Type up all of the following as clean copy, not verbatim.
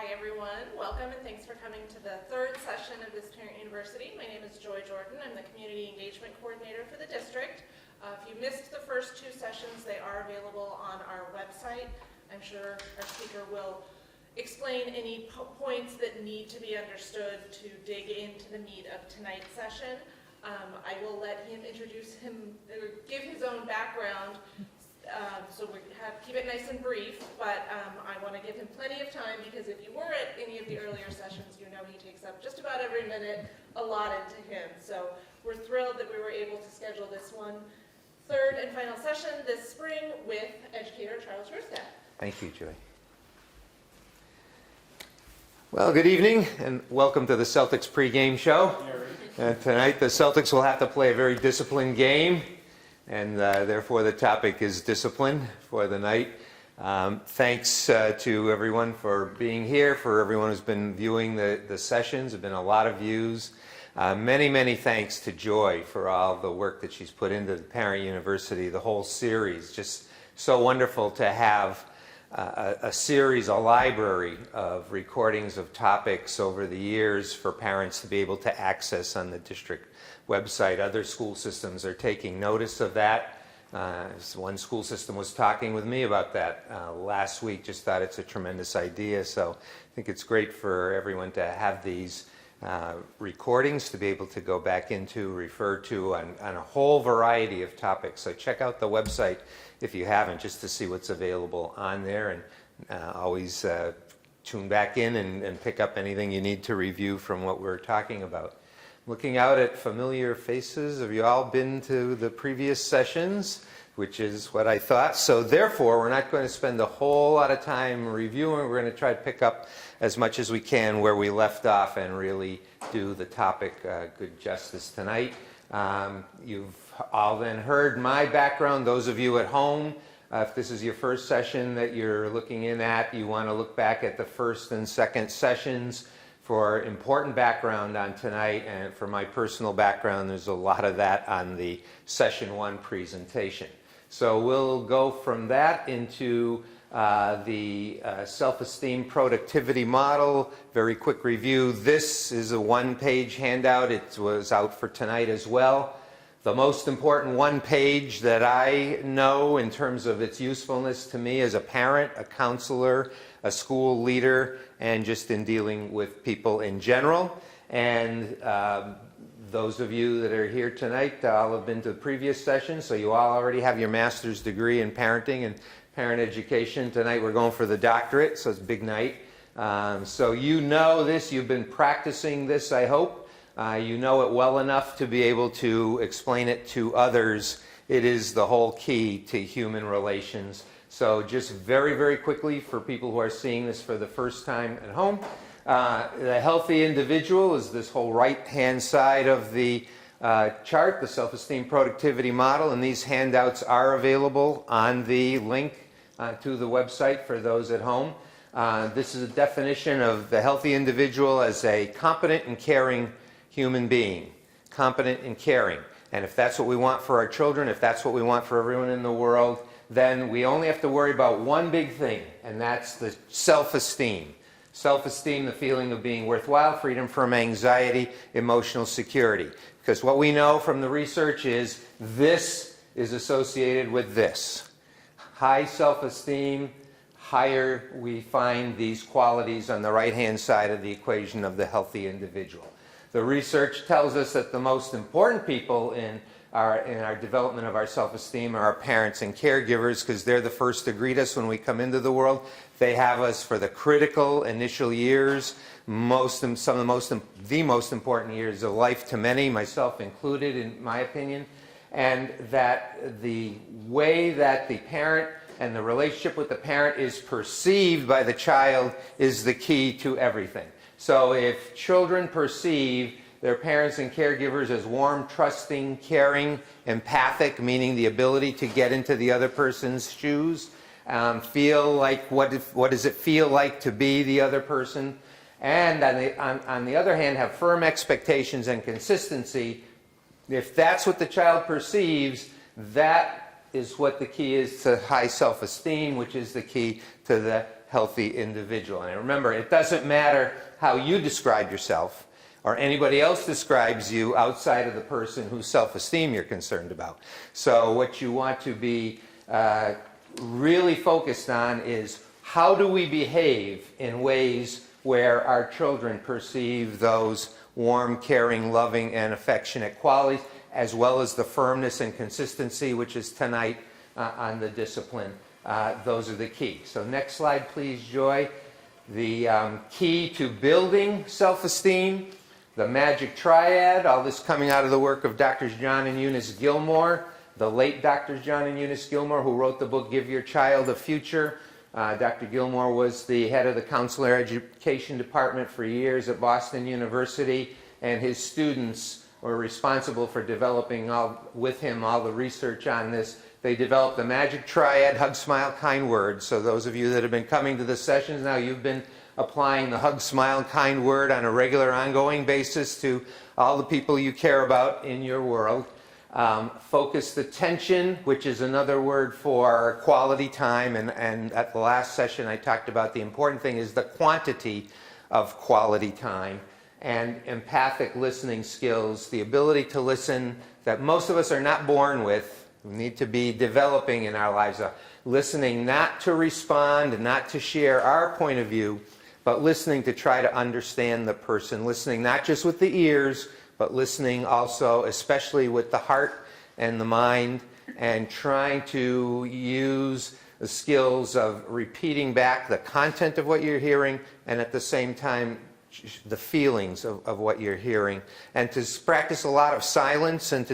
Hi everyone, welcome and thanks for coming to the third session of this Parent University. My name is Joy Jordan. I'm the Community Engagement Coordinator for the district. If you missed the first two sessions, they are available on our website. I'm sure our speaker will explain any points that need to be understood to dig into the meat of tonight's session. I will let him give his own background. So we keep it nice and brief, but I want to give him plenty of time because if you were at any of the earlier sessions, you know he takes up just about every minute allotted to him. So we're thrilled that we were able to schedule this one third and final session this spring with educator Charles Grosstaff. Thank you, Joy. Well, good evening and welcome to the Celtics pregame show. Tonight the Celtics will have to play a very disciplined game. And therefore the topic is discipline for the night. Thanks to everyone for being here, for everyone who's been viewing the sessions. There have been a lot of views. Many thanks to Joy for all the work that she's put into the Parent University, the whole series. Just so wonderful to have a series, a library of recordings of topics over the years for parents to be able to access on the district website. Other school systems are taking notice of that. One school system was talking with me about that last week. Just thought it's a tremendous idea. So I think it's great for everyone to have these recordings to be able to go back into, refer to on a whole variety of topics. So check out the website if you haven't, just to see what's available on there, and always tune back in and pick up anything you need to review from what we're talking about. Looking out at familiar faces, have you all been to the previous sessions? Which is what I thought. So therefore, we're not going to spend a whole lot of time reviewing. We're going to try to pick up as much as we can where we left off and really do the topic good justice tonight. You've all then heard my background. Those of you at home, if this is your first session that you're looking in at, you want to look back at the first and second sessions for important background on tonight. And for my personal background, there's a lot of that on the session one presentation. So we'll go from that into the self-esteem productivity model. Very quick review. This is a one-page handout. It was out for tonight as well. The most important one page that I know in terms of its usefulness to me as a parent, a counselor, a school leader, and just in dealing with people in general. And those of you that are here tonight all have been to the previous session, so you all already have your master's degree in parenting and parent education. Tonight we're going for the doctorate, so it's a big night. So you know this, you've been practicing this, I hope. You know it well enough to be able to explain it to others. It is the whole key to human relations. So just very quickly for people who are seeing this for the first time at home, the healthy individual is this whole right-hand side of the chart, the self-esteem productivity model, and these handouts are available on the link to the website for those at home. This is a definition of the healthy individual as a competent and caring human being. Competent and caring. And if that's what we want for our children, if that's what we want for everyone in the world, then we only have to worry about one big thing, and that's the self-esteem. Self-esteem, the feeling of being worthwhile, freedom from anxiety, emotional security. Because what we know from the research is this is associated with this. High self-esteem, higher we find these qualities on the right-hand side of the equation of the healthy individual. The research tells us that the most important people in our development of our self-esteem are our parents and caregivers, because they're the first to greet us when we come into the world. They have us for the critical initial years, the most important years of life to many, myself included in my opinion, and that the way that the parent and the relationship with the parent is perceived by the child is the key to everything. So if children perceive their parents and caregivers as warm, trusting, caring, empathic, meaning the ability to get into the other person's shoes, feel like what does it feel like to be the other person, and on the other hand have firm expectations and consistency. If that's what the child perceives, that is what the key is to high self-esteem, which is the key to the healthy individual. And remember, it doesn't matter how you describe yourself or anybody else describes you outside of the person whose self-esteem you're concerned about. So what you want to be really focused on is, how do we behave in ways where our children perceive those warm, caring, loving, and affectionate qualities, as well as the firmness and consistency, which is tonight on the discipline. Those are the key. So next slide, please, Joy. The key to building self-esteem, the magic triad, all this coming out of the work of Drs. John and Eunice Gilmore, the late Drs. John and Eunice Gilmore, who wrote the book Give Your Child a Future. Dr. Gilmore was the head of the counselor education department for years at Boston University, and his students were responsible for developing with him all the research on this. They developed the magic triad, hug, smile, kind words. So those of you that have been coming to the sessions now, you've been applying the hug, smile, kind word on a regular, ongoing basis to all the people you care about in your world. Focused attention, which is another word for quality time, and at the last session I talked about the important thing is the quantity of quality time. And empathic listening skills, the ability to listen that most of us are not born with. We need to be developing in our lives, listening not to respond, not to share our point of view, but listening to try to understand the person, listening not just with the ears, but listening also, especially with the heart and the mind, and trying to use the skills of repeating back the content of what you're hearing, and at the same time, the feelings of what you're hearing, and to practice a lot of silence, and to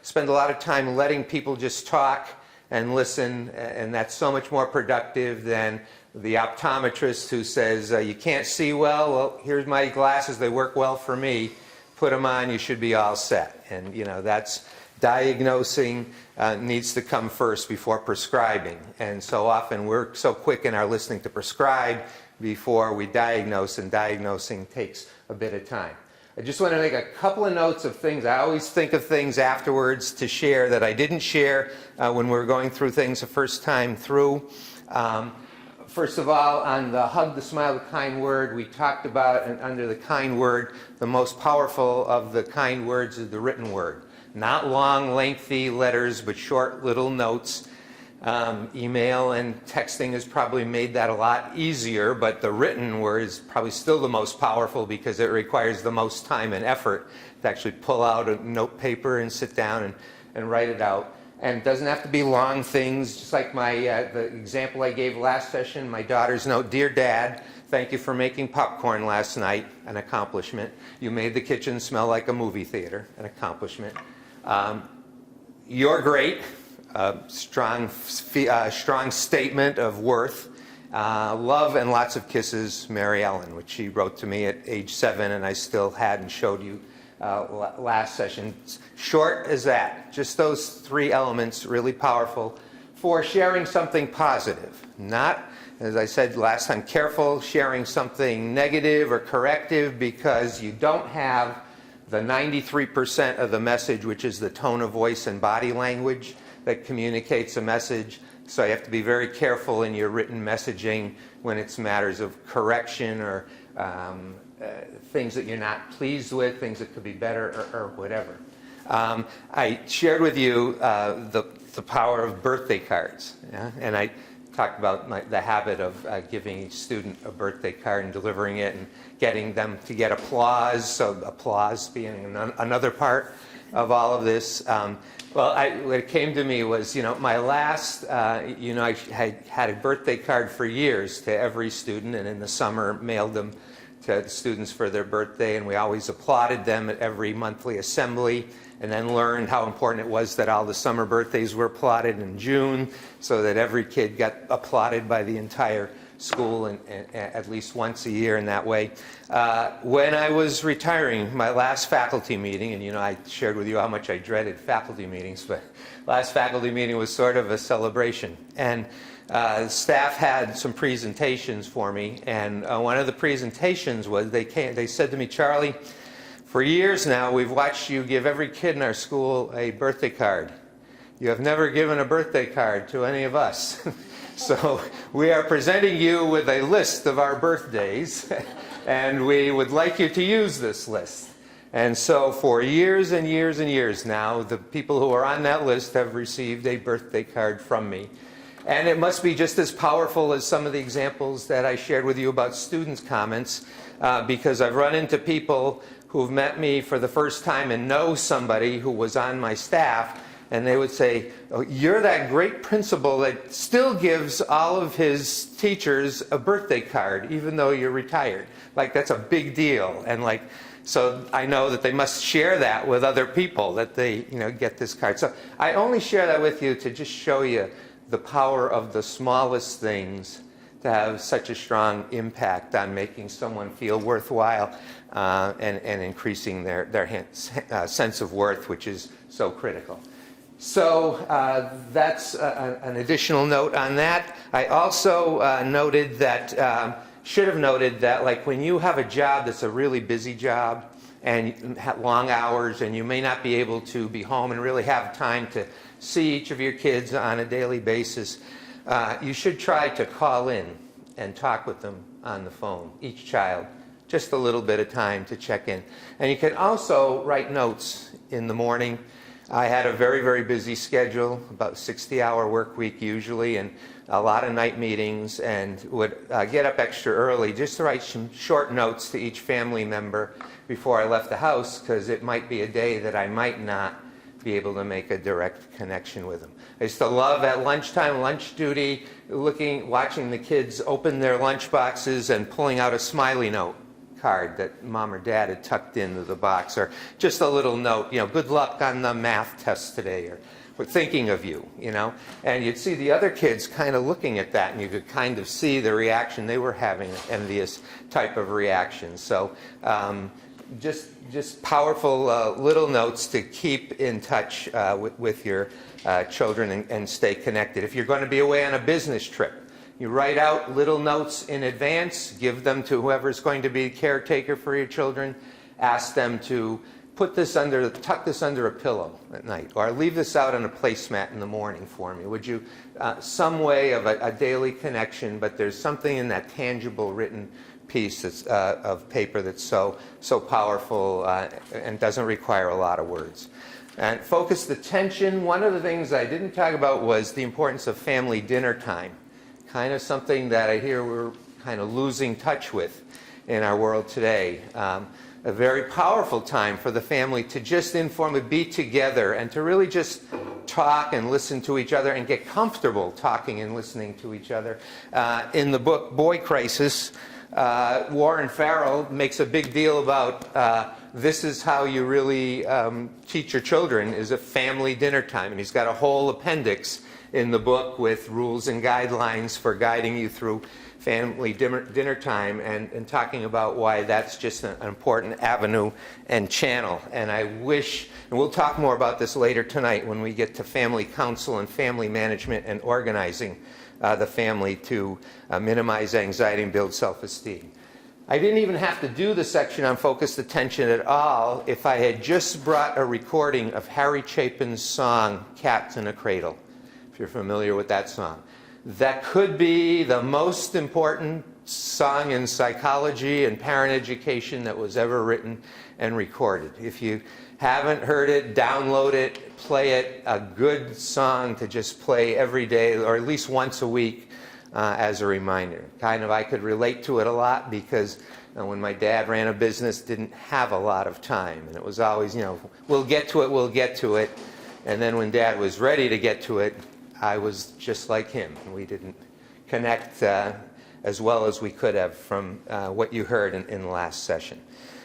spend a lot of time letting people just talk and listen, and that's so much more productive than the optometrist who says, you can't see well, here's my glasses, they work well for me, put them on, you should be all set. And that's diagnosing needs to come first before prescribing, and so often we're so quick in our listening to prescribe before we diagnose, and diagnosing takes a bit of time. I just want to make a couple of notes of things. I always think of things afterwards to share that I didn't share when we were going through things the first time through. First of all, on the hug, the smile, the kind word, we talked about, and under the kind word, the most powerful of the kind words is the written word. Not long, lengthy letters, but short little notes. Email and texting has probably made that a lot easier, but the written word is probably still the most powerful because it requires the most time and effort to actually pull out a note paper and sit down and write it out. And it doesn't have to be long things, just like the example I gave last session, my daughter's note, "Dear Dad, thank you for making popcorn last night," an accomplishment. "You made the kitchen smell like a movie theater," an accomplishment. "You're great," strong statement of worth. "Love and lots of kisses, Mary Ellen," which she wrote to me at age 7, and I still had and showed you last session. Short as that. Just those 3 elements, really powerful for sharing something positive. Not, as I said last time, careful sharing something negative or corrective, because you don't have the 93% of the message, which is the tone of voice and body language that communicates a message. So you have to be very careful in your written messaging when it's matters of correction or things that you're not pleased with, things that could be better, or whatever. I shared with you the power of birthday cards, yeah? And I talked about the habit of giving each student a birthday card and delivering it and getting them to get applause, so applause being another part of all of this. Well, what came to me was, my last, I had a birthday card for years to every student, and in the summer mailed them to the students for their birthday, and we always applauded them at every monthly assembly, and then learned how important it was that all the summer birthdays were applauded in June, so that every kid got applauded by the entire school and at least once a year in that way. When I was retiring, my last faculty meeting, and I shared with you how much I dreaded faculty meetings, but last faculty meeting was sort of a celebration. And staff had some presentations for me, and one of the presentations was they said to me, "Charlie, for years now we've watched you give every kid in our school a birthday card. You have never given a birthday card to any of us." So we are presenting you with a list of our birthdays, and we would like you to use this list. And so for years and years and years now, the people who are on that list have received a birthday card from me. And it must be just as powerful as some of the examples that I shared with you about students' comments, because I've run into people who've met me for the first time and know somebody who was on my staff, and they would say, "Oh, you're that great principal that still gives all of his teachers a birthday card, even though you're retired." Like, that's a big deal. And like, so I know that they must share that with other people, that they, get this card. So I only share that with you to just show you the power of the smallest things to have such a strong impact on making someone feel worthwhile and increasing their sense of worth, which is so critical. So that's an additional note on that. I also should have noted that, like, when you have a job that's a really busy job and have long hours, and you may not be able to be home and really have time to see each of your kids on a daily basis, you should try to call in and talk with them on the phone, each child, just a little bit of time to check in. And you can also write notes in the morning. I had a very, very busy schedule, about a 60-hour work week usually, and a lot of night meetings, and would get up extra early just to write some short notes to each family member before I left the house, because it might be a day that I might not be able to make a direct connection with them. I used to love at lunchtime, lunch duty, watching the kids open their lunch boxes and pulling out a smiley note card that mom or dad had tucked into the box, or just a little note, good luck on the math test today, or we're thinking of you, and you'd see the other kids kind of looking at that, and you could kind of see the reaction they were having, an envious type of reaction. So just powerful little notes to keep in touch with your children and stay connected. If you're going to be away on a business trip, you write out little notes in advance, give them to whoever's going to be caretaker for your children, ask them to tuck this under a pillow at night, or leave this out on a placemat in the morning for me. Would you, some way of a daily connection, but there's something in that tangible written piece that's, of paper that's so powerful and doesn't require a lot of words. And focus the attention. One of the things I didn't talk about was the importance of family dinner time. Kind of something that I hear we're kind of losing touch with in our world today. A very powerful time for the family to just informally be together and to really just talk and listen to each other and get comfortable talking and listening to each other. In the book Boy Crisis, Warren Farrell makes a big deal about this is how you really teach your children, is a family dinner time. And he's got a whole appendix in the book with rules and guidelines for guiding you through family dinner time, and talking about why that's just an important avenue and channel. And I wish, and we'll talk more about this later tonight when we get to family counsel and family management and organizing the family to minimize anxiety and build self-esteem. I didn't even have to do the section on focused attention at all if I had just brought a recording of Harry Chapin's song, Cats in a Cradle, if you're familiar with that song. That could be the most important song in psychology and parent education that was ever written and recorded. If you haven't heard it, download it, play it. A good song to just play every day, or at least once a week, as a reminder. I could relate to it a lot because when my dad ran a business, didn't have a lot of time. And it was always, we'll get to it. And then when Dad was ready to get to it, I was just like him. We didn't connect as well as we could have from what you heard in the last session.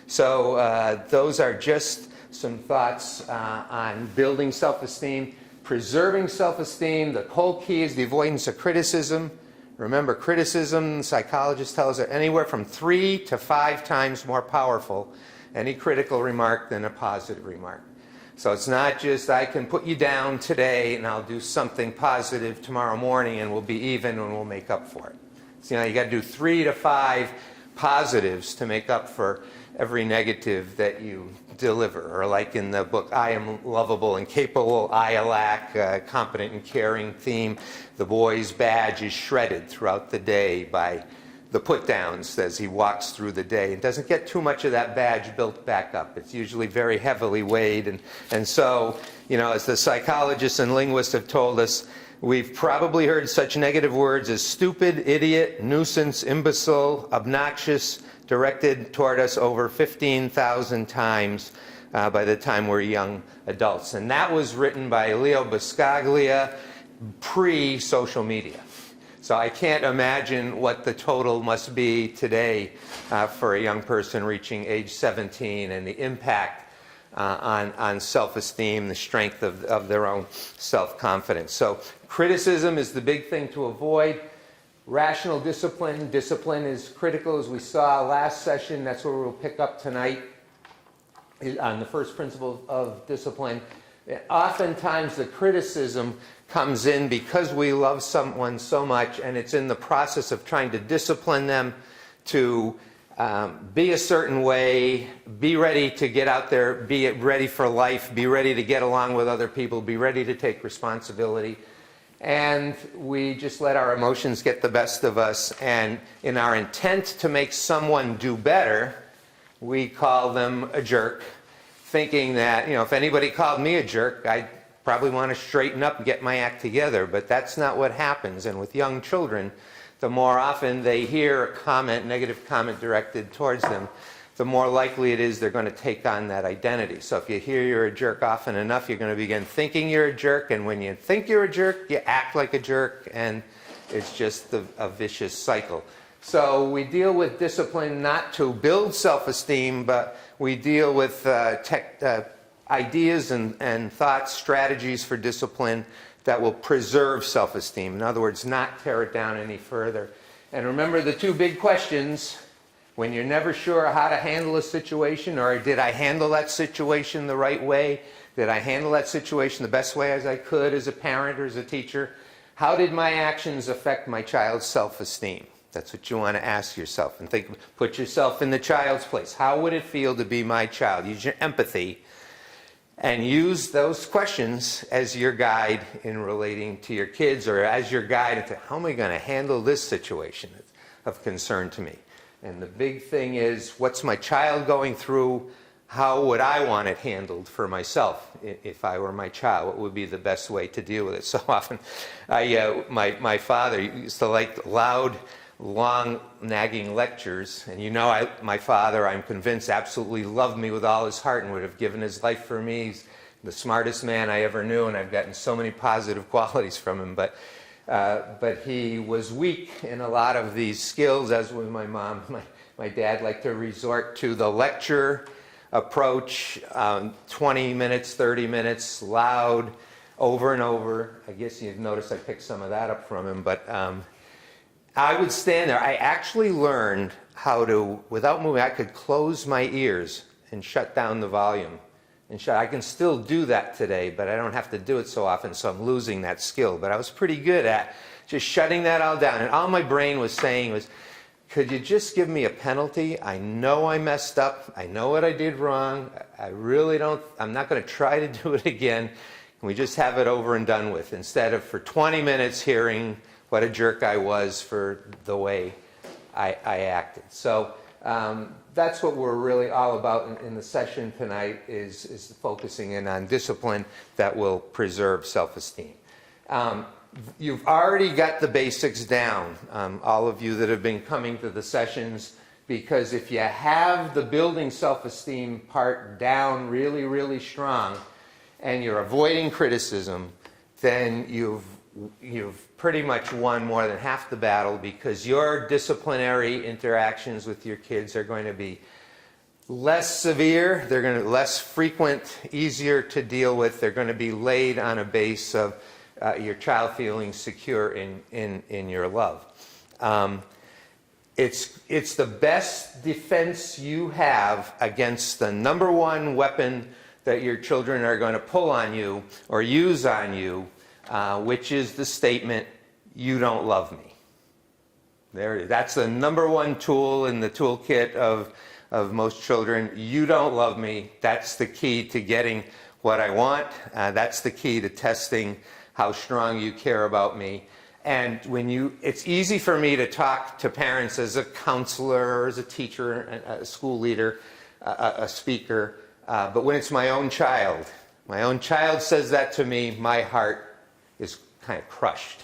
So those are just some thoughts on building self-esteem, preserving self-esteem. The whole key is the avoidance of criticism. Remember, criticism, psychologists tell us, are anywhere from 3 to 5 times more powerful, any critical remark, than a positive remark. So it's not just, I can put you down today and I'll do something positive tomorrow morning and we'll be even and we'll make up for it. So, you got to do 3 to 5 positives to make up for every negative that you deliver. Or like in the book, I Am Lovable and Capable, I lack, competent and caring theme. The boy's badge is shredded throughout the day by the put-downs as he walks through the day. It doesn't get too much of that badge built back up. It's usually very heavily weighed. And so, as the psychologists and linguists have told us, we've probably heard such negative words as stupid, idiot, nuisance, imbecile, obnoxious, directed toward us over 15,000 times by the time we're young adults. And that was written by Leo Buscaglia pre-social media. So I can't imagine what the total must be today for a young person reaching age 17 and the impact on self-esteem, the strength of their own self-confidence. So criticism is the big thing to avoid. Rational discipline. Discipline is critical, as we saw last session. That's where we'll pick up tonight on the first principle of discipline. Oftentimes the criticism comes in because we love someone so much, and it's in the process of trying to discipline them to be a certain way, be ready to get out there, be ready for life, be ready to get along with other people, be ready to take responsibility. And we just let our emotions get the best of us, and in our intent to make someone do better, we call them a jerk, thinking that, if anybody called me a jerk, I'd probably want to straighten up and get my act together. But that's not what happens. And with young children, the more often they hear a comment, negative comment directed towards them, the more likely it is they're going to take on that identity. So if you hear you're a jerk often enough, you're going to begin thinking you're a jerk. And when you think you're a jerk, you act like a jerk. And it's just a vicious cycle. So we deal with discipline not to build self-esteem, but we deal with ideas and thoughts, strategies for discipline that will preserve self-esteem. In other words, not tear it down any further. And remember the two big questions when you're never sure how to handle a situation, or did I handle that situation the right way? Did I handle that situation the best way as I could as a parent or as a teacher? How did my actions affect my child's self-esteem? That's what you want to ask yourself. And put yourself in the child's place. How would it feel to be my child? Use your empathy and use those questions as your guide in relating to your kids, or as your guide into how am I going to handle this situation of concern to me. And the big thing is, what's my child going through? How would I want it handled for myself if I were my child? What would be the best way to deal with it? So often, my father used to like loud, long, nagging lectures. And my father, I'm convinced, absolutely loved me with all his heart and would have given his life for me. He's the smartest man I ever knew, and I've gotten so many positive qualities from him. But he was weak in a lot of these skills, as was my mom. My dad liked to resort to the lecture approach, 20 minutes, 30 minutes, loud, over and over. I guess you've noticed I picked some of that up from him. But I would stand there. I actually learned how to, without moving, I could close my ears and shut down the volume. I can still do that today, but I don't have to do it so often, so I'm losing that skill. But I was pretty good at just shutting that all down. And all my brain was saying was, could you just give me a penalty? I know I messed up. I know what I did wrong. I'm not going to try to do it again. Can we just have it over and done with, instead of for 20 minutes hearing what a jerk I was for the way I acted. So that's what we're really all about in the session tonight, is focusing in on discipline that will preserve self-esteem. You've already got the basics down, all of you that have been coming to the sessions, because if you have the building self-esteem part down really, really strong, and you're avoiding criticism, then you've pretty much won more than half the battle, because your disciplinary interactions with your kids are going to be less severe, they're going to be less frequent, easier to deal with, they're going to be laid on a base of your child feeling secure in your love. It's the best defense you have against the number one weapon that your children are going to pull on you or use on you, which is the statement, "You don't love me." That's the number one tool in the toolkit of of most children. You don't love me. That's the key to getting what I want. That's the key to testing how strong you care about me. And it's easy for me to talk to parents as a counselor, or as a teacher, a school leader, a speaker, but when it's my own child says that to me, my heart is kind of crushed.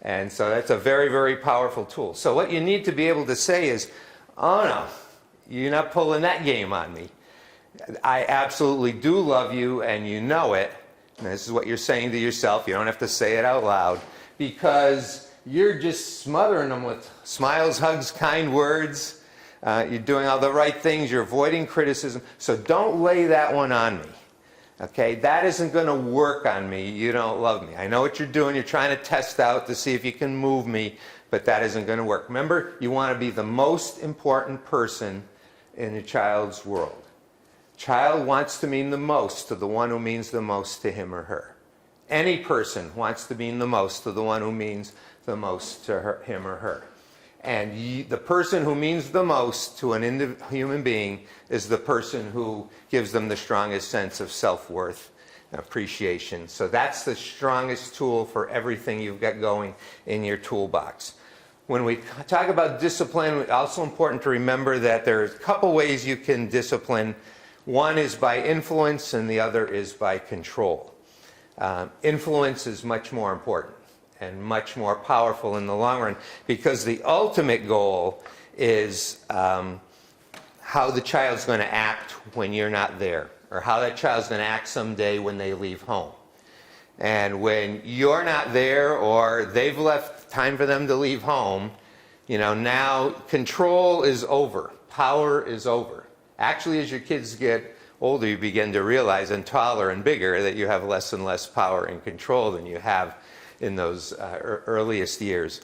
And so that's a very, very powerful tool. So what you need to be able to say is, oh no, you're not pulling that game on me. I absolutely do love you, and you know it. And this is what you're saying to yourself. You don't have to say it out loud, because you're just smothering them with smiles, hugs, kind words. You're doing all the right things. You're avoiding criticism. So don't lay that one on me. Okay? That isn't going to work on me. You don't love me. I know what you're doing. You're trying to test out to see if you can move me, but that isn't going to work. Remember, you want to be the most important person in a child's world. Child wants to mean the most to the one who means the most to him or her. Any person wants to mean the most to the one who means the most to him or her. And the person who means the most to an human being is the person who gives them the strongest sense of self-worth and appreciation. So that's the strongest tool for everything you've got going in your toolbox. When we talk about discipline, it's also important to remember that there's a couple ways you can discipline. One is by influence, and the other is by control. Influence is much more important and much more powerful in the long run, because the ultimate goal is how the child's going to act when you're not there, or how that child's going to act someday when they leave home. And when you're not there, or they've left time for them to leave home, now control is over, power is over. Actually, as your kids get older, you begin to realize, and taller and bigger, that you have less and less power and control than you have in those earliest years.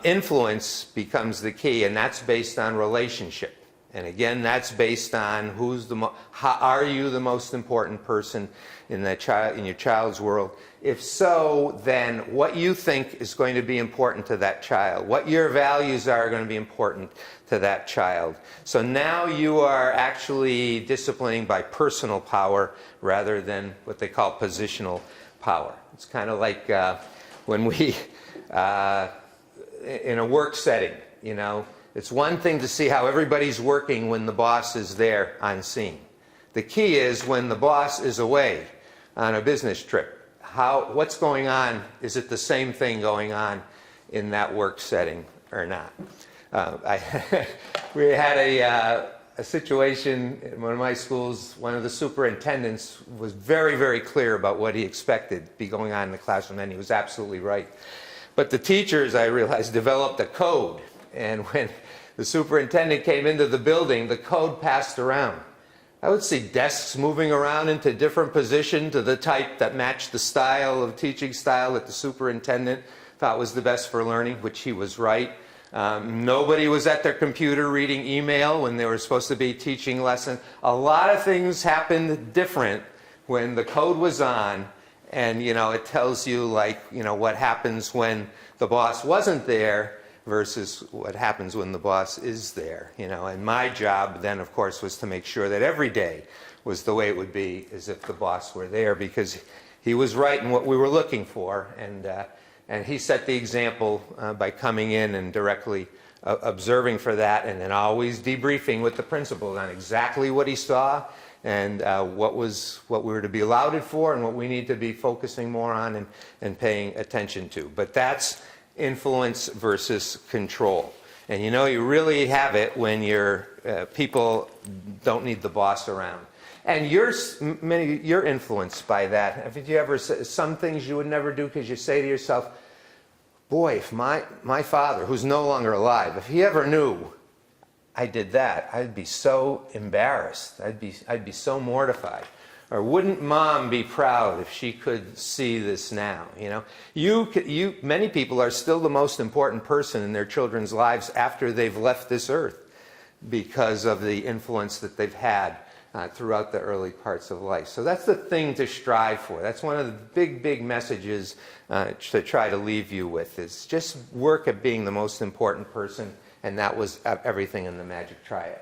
Influence becomes the key, and that's based on relationship. And again, that's based on how are you the most important person in your child's world? If so, then what you think is going to be important to that child, what your values are going to be important to that child. So now you are actually disciplining by personal power rather than what they call positional power. It's kind of like when we, in a work setting, it's one thing to see how everybody's working when the boss is there on scene. The key is when the boss is away on a business trip. What's going on? Is it the same thing going on in that work setting or not? We had a situation in one of my schools. One of the superintendents was very, very clear about what he expected to be going on in the classroom, and he was absolutely right. But the teachers, I realized, developed a code. And when the superintendent came into the building, the code passed around. I would see desks moving around into different positions to the type that matched the style of teaching style that the superintendent thought was the best for learning, which he was right. Nobody was at their computer reading email when they were supposed to be teaching lessons. A lot of things happened different when the code was on, and it tells you what happens when the boss wasn't there versus what happens when the boss is there. And my job then, of course, was to make sure that every day was the way it would be as if the boss were there, because he was right in what we were looking for, and he set the example by coming in and directly observing for that, and then always debriefing with the principal on exactly what he saw and what we were to be lauded for and what we need to be focusing more on and paying attention to. But that's influence versus control. And you really have it when your people don't need the boss around. And you're influenced by that. Have you ever said some things you would never do because you say to yourself, boy, if my father, who's no longer alive, if he ever knew I did that, I'd be so embarrassed. I'd be so mortified. Or wouldn't mom be proud if she could see this now? Many people are still the most important person in their children's lives after they've left this earth because of the influence that they've had throughout the early parts of life. So that's the thing to strive for. That's one of the big, big messages to try to leave you with, is just work at being the most important person, and that was everything in the Magic Triad.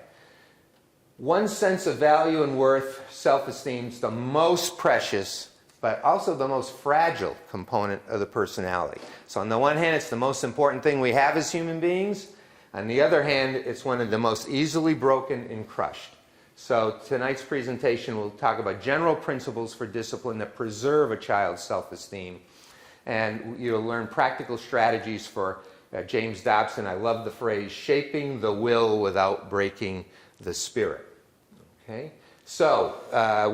One's sense of value and worth, self-esteem, is the most precious, but also the most fragile component of the personality. So on the one hand, it's the most important thing we have as human beings. On the other hand, it's one of the most easily broken and crushed. So tonight's presentation will talk about general principles for discipline that preserve a child's self-esteem. And you'll learn practical strategies for James Dobson. I love the phrase, shaping the will without breaking the spirit. Okay? So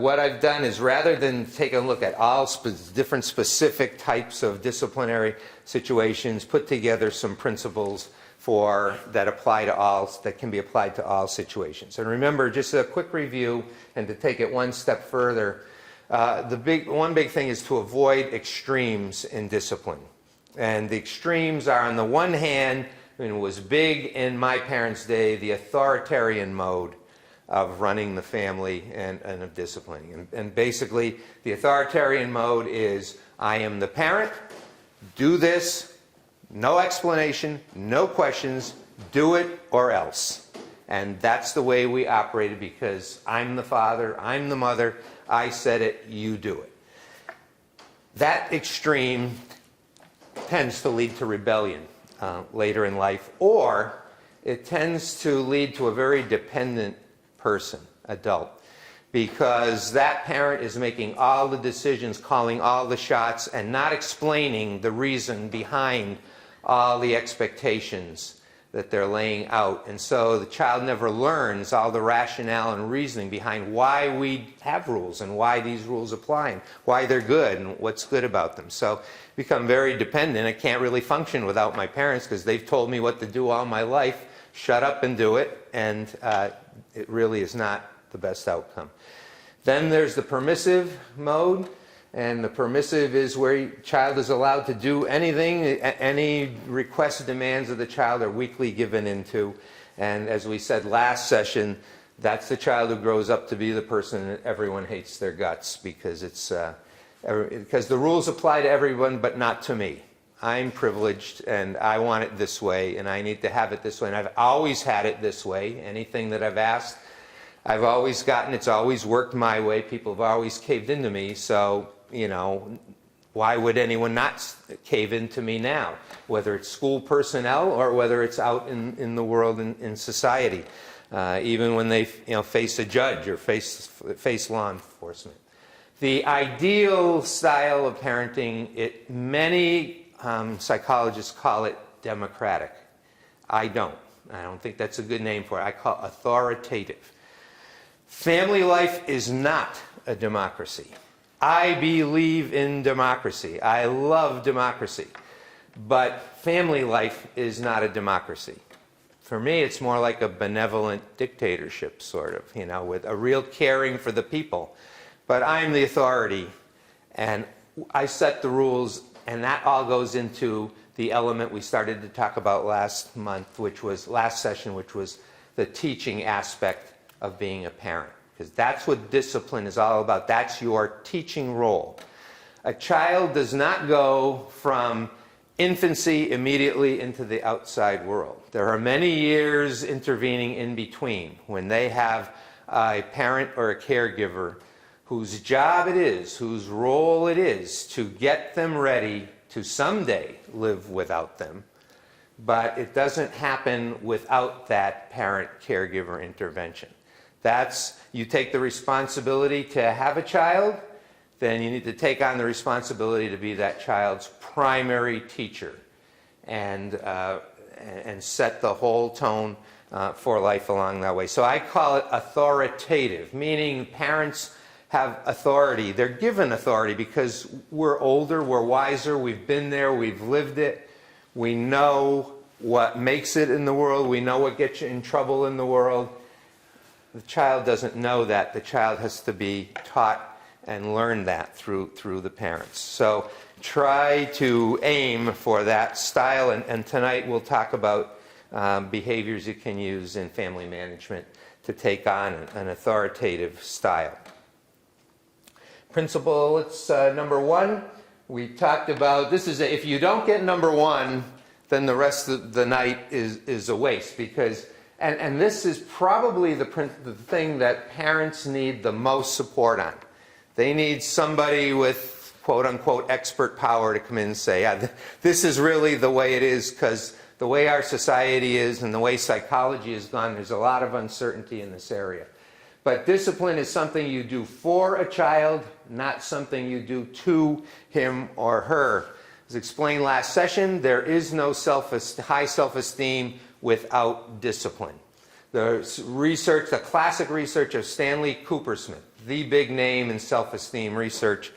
what I've done is, rather than take a look at all different specific types of disciplinary situations, put together some principles that apply to all, that can be applied to all situations. And remember, just a quick review, and to take it one step further, one big thing is to avoid extremes in discipline. And the extremes are, on the one hand, and it was big in my parents' day, the authoritarian mode of running the family and of disciplining. And basically, the authoritarian mode is, I am the parent, do this, no explanation, no questions, do it or else. And that's the way we operated, because I'm the father, I'm the mother, I said it, you do it. That extreme tends to lead to rebellion later in life, or it tends to lead to a very dependent person, adult, because that parent is making all the decisions, calling all the shots, and not explaining the reason behind all the expectations that they're laying out. And so the child never learns all the rationale and reasoning behind why we have rules and why these rules apply and why they're good and what's good about them. So become very dependent. I can't really function without my parents because they've told me what to do all my life. Shut up and do it. And it really is not the best outcome. Then there's the permissive mode. And the permissive is where the child is allowed to do anything, any requests, demands of the child are weakly given into. And as we said last session, that's the child who grows up to be the person that everyone hates their guts, because because the rules apply to everyone but not to me. I'm privileged and I want it this way and I need to have it this way. And I've always had it this way. Anything that I've asked, I've always gotten. It's always worked my way. People have always caved into me. So, you know, why would anyone not cave into me now? Whether it's school personnel or whether it's out in the world, in society. Even when they face a judge or face law enforcement. The ideal style of parenting, many psychologists call it democratic. I don't. I don't think that's a good name for it. I call it authoritative. Family life is not a democracy. I believe in democracy. I love democracy. But family life is not a democracy. For me, it's more like a benevolent dictatorship, sort of, with a real caring for the people. But I'm the authority, and I set the rules, and that all goes into the element we started to talk about last session, which was the teaching aspect of being a parent. Because that's what discipline is all about. That's your teaching role. A child does not go from infancy immediately into the outside world. There are many years intervening in between when they have a parent or a caregiver whose job it is, whose role it is to get them ready to someday live without them. But it doesn't happen without that parent-caregiver intervention. You take the responsibility to have a child, then you need to take on the responsibility to be that child's primary teacher and set the whole tone for life along that way. So I call it authoritative, meaning parents have authority. They're given authority because we're older, we're wiser, we've been there, we've lived it. We know what makes it in the world. We know what gets you in trouble in the world. The child doesn't know that. The child has to be taught and learn that through the parents. So try to aim for that style. And tonight we'll talk about behaviors you can use in family management to take on an authoritative style. Principle, it's number one. We talked about, if you don't get number one, then the rest of the night is a waste, because And this is probably the thing that parents need the most support on. They need somebody with quote-unquote expert power to come in and say, yeah, this is really the way it is, because the way our society is and the way psychology has gone, there's a lot of uncertainty in this area. But discipline is something you do for a child, not something you do to him or her. As explained last session, there is no high self-esteem without discipline. The research, the classic research of Stanley Coopersmith, the big name in self-esteem research,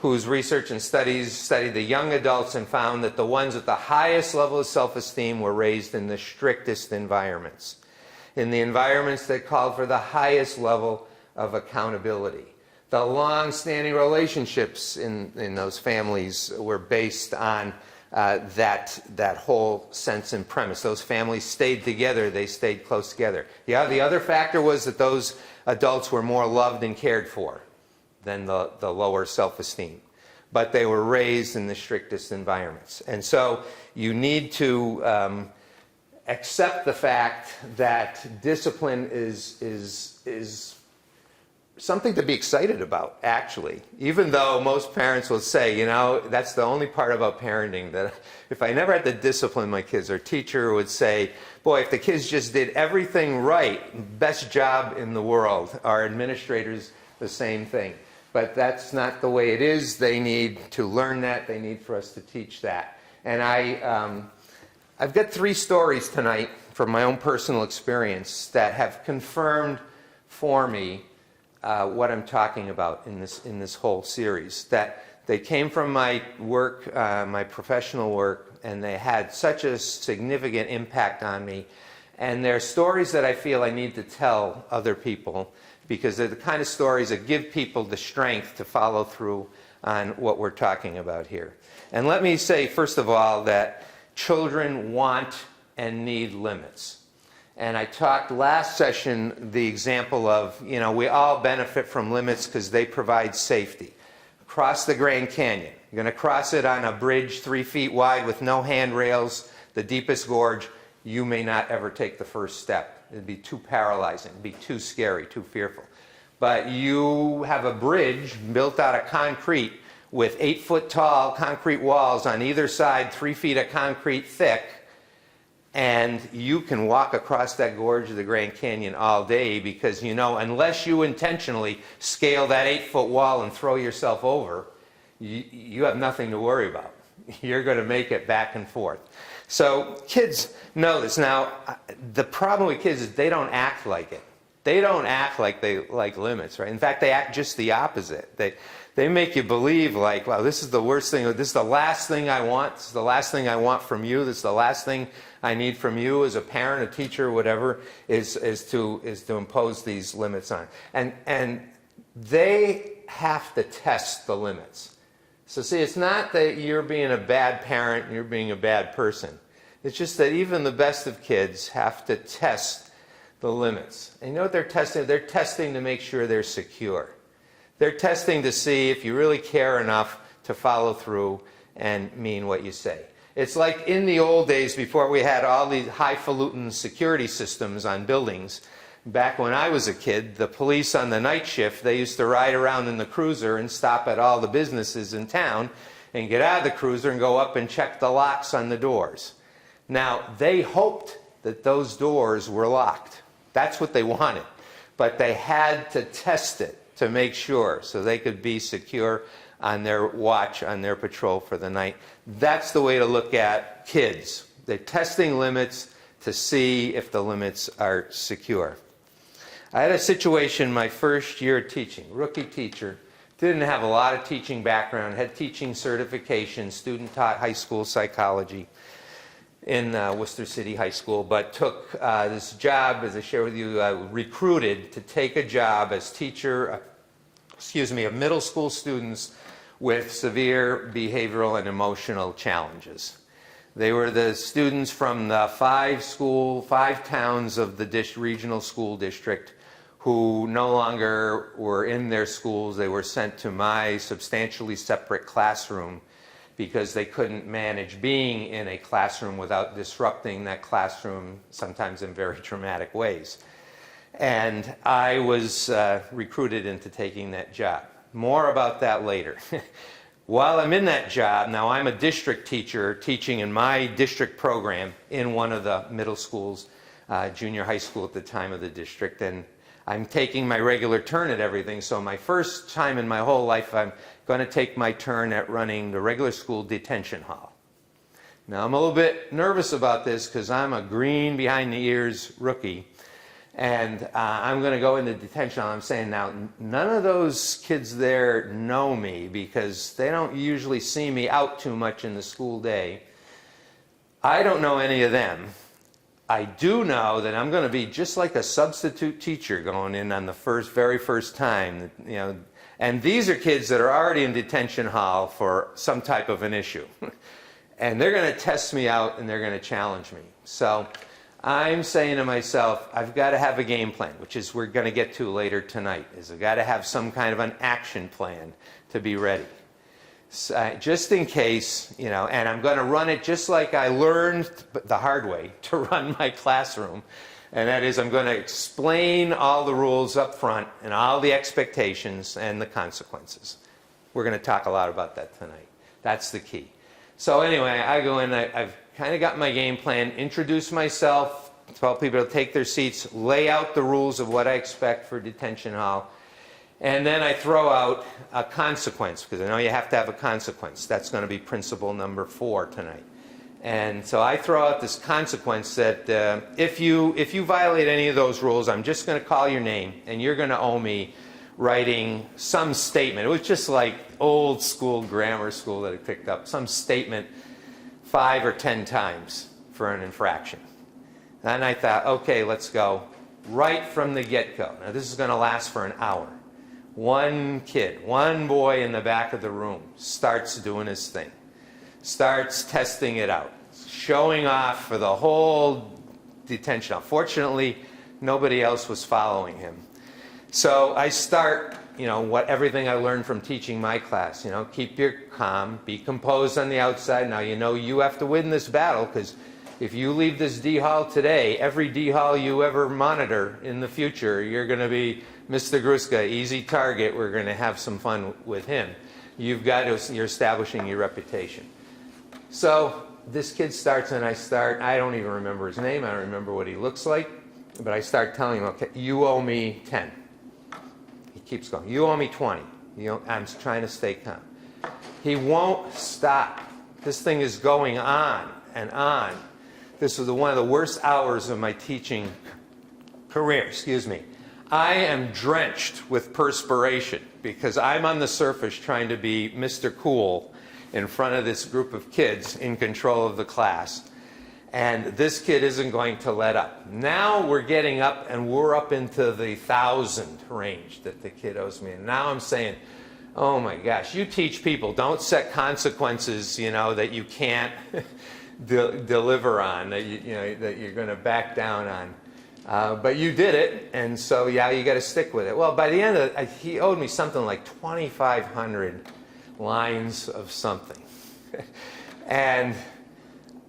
whose research and studied the young adults and found that the ones with the highest level of self-esteem were raised in the strictest environments, in the environments that called for the highest level of accountability. The long-standing relationships in those families were based on that whole sense and premise. Those families stayed together. They stayed close together. Yeah, the other factor was that those adults were more loved and cared for than the lower self-esteem. But they were raised in the strictest environments. And so you need to accept the fact that discipline is something to be excited about, actually. Even though most parents will say, you know, that's the only part about parenting, that if I never had to discipline my kids, or teacher would say, boy, if the kids just did everything right, best job in the world. Our administrators, the same thing. But that's not the way it is. They need to learn that. They need for us to teach that. And I've got 3 stories tonight from my own personal experience that have confirmed for me what I'm talking about in this whole series. That they came from my work, my professional work, and they had such a significant impact on me. And they're stories that I feel I need to tell other people, because they're the kind of stories that give people the strength to follow through on what we're talking about here. And let me say, first of all, that children want and need limits. And I talked last session the example of, you know, we all benefit from limits because they provide safety. Cross the Grand Canyon. You're going to cross it on a bridge 3 feet wide with no handrails, the deepest gorge. You may not ever take the first step. It'd be too paralyzing. It'd be too scary, too fearful. But you have a bridge built out of concrete with 8-foot tall concrete walls on either side, 3 feet of concrete thick, and you can walk across that gorge of the Grand Canyon all day, because you know, unless you intentionally scale that 8-foot wall and throw yourself over, you have nothing to worry about. You're going to make it back and forth. So kids know this. Now, the problem with kids is they don't act like it. They don't act like they like limits, right? In fact, they act just the opposite. They make you believe like, wow, this is the worst thing. This is the last thing I want. This is the last thing I want from you. This is the last thing I need from you as a parent, a teacher, whatever, is to impose these limits on. And they have to test the limits. So see, it's not that you're being a bad parent and you're being a bad person. It's just that even the best of kids have to test the limits. And you know what they're testing? They're testing to make sure they're secure. They're testing to see if you really care enough to follow through and mean what you say. It's like in the old days, before we had all these highfalutin security systems on buildings. Back when I was a kid, the police on the night shift, they used to ride around in the cruiser and stop at all the businesses in town and get out of the cruiser and go up and check the locks on the doors. Now, they hoped that those doors were locked. That's what they wanted. But they had to test it to make sure, so they could be secure on their watch, on their patrol for the night. That's the way to look at kids. They're testing limits to see if the limits are secure. I had a situation my first year teaching, rookie teacher, didn't have a lot of teaching background, had teaching certification, student taught high school psychology in Worcester City High School, but took this job, as I shared with you, recruited to take a job as teacher, of middle school students with severe behavioral and emotional challenges. They were the students from the 5 towns of the regional school district who no longer were in their schools. They were sent to my substantially separate classroom because they couldn't manage being in a classroom without disrupting that classroom, sometimes in very dramatic ways. And I was recruited into taking that job. More about that later. While I'm in that job, now I'm a district teacher teaching in my district program in one of the middle schools, junior high school at the time of the district, and I'm taking my regular turn at everything. So my first time in my whole life, I'm going to take my turn at running the regular school detention hall. Now I'm a little bit nervous about this because I'm a green behind the ears rookie. And I'm going to go into detention. I'm saying now, none of those kids there know me because they don't usually see me out too much in the school day. I don't know any of them. I do know that I'm going to be just like a substitute teacher going in on the very first time. You know, and these are kids that are already in detention hall for some type of an issue. And they're going to test me out and they're going to challenge me. So I'm saying to myself, I've got to have a game plan, which is we're going to get to later tonight, is I've got to have some kind of an action plan to be ready. So, just in case, you know, and I'm going to run it just like I learned the hard way to run my classroom. And that is I'm going to explain all the rules up front and all the expectations and the consequences. We're going to talk a lot about that tonight. That's the key. So anyway, I go in, I've kind of got my game plan, introduce myself, tell people to take their seats, lay out the rules of what I expect for detention hall, and then I throw out a consequence, because I know you have to have a consequence. That's going to be principle number 4 tonight. And so I throw out this consequence that if you violate any of those rules, I'm just going to call your name, and you're going to owe me writing some statement. It was just like old school grammar school that I picked up, some statement 5 or 10 times for an infraction. Then I thought, okay, let's go right from the get-go. Now this is going to last for an hour. One kid, one boy in the back of the room starts doing his thing, starts testing it out, showing off for the whole detention. Fortunately, nobody else was following him. So I start, you know, everything I learned from teaching my class, you know, keep your calm, be composed on the outside. Now, you know, you have to win this battle, because if you leave this D hall today, every D hall you ever monitor in the future, you're going to be Mr. Gruska, easy target. We're going to have some fun with him. You're establishing your reputation. So this kid starts and I don't even remember his name. I don't remember what he looks like, but I start telling him, okay, you owe me 10. He keeps going, you owe me 20. I'm trying to stay calm. He won't stop. This thing is going on and on. This was one of the worst hours of my teaching career, I am drenched with perspiration because I'm on the surface trying to be Mr. Cool in front of this group of kids in control of the class. And this kid isn't going to let up. Now we're getting up and we're up into the 1,000 range that the kid owes me. And now I'm saying, oh my gosh, you teach people, don't set consequences, you know, that you can't deliver on, that that you're going to back down on. But you did it, and so yeah, you got to stick with it. Well, by the end of it, he owed me something like 2,500 lines of something. And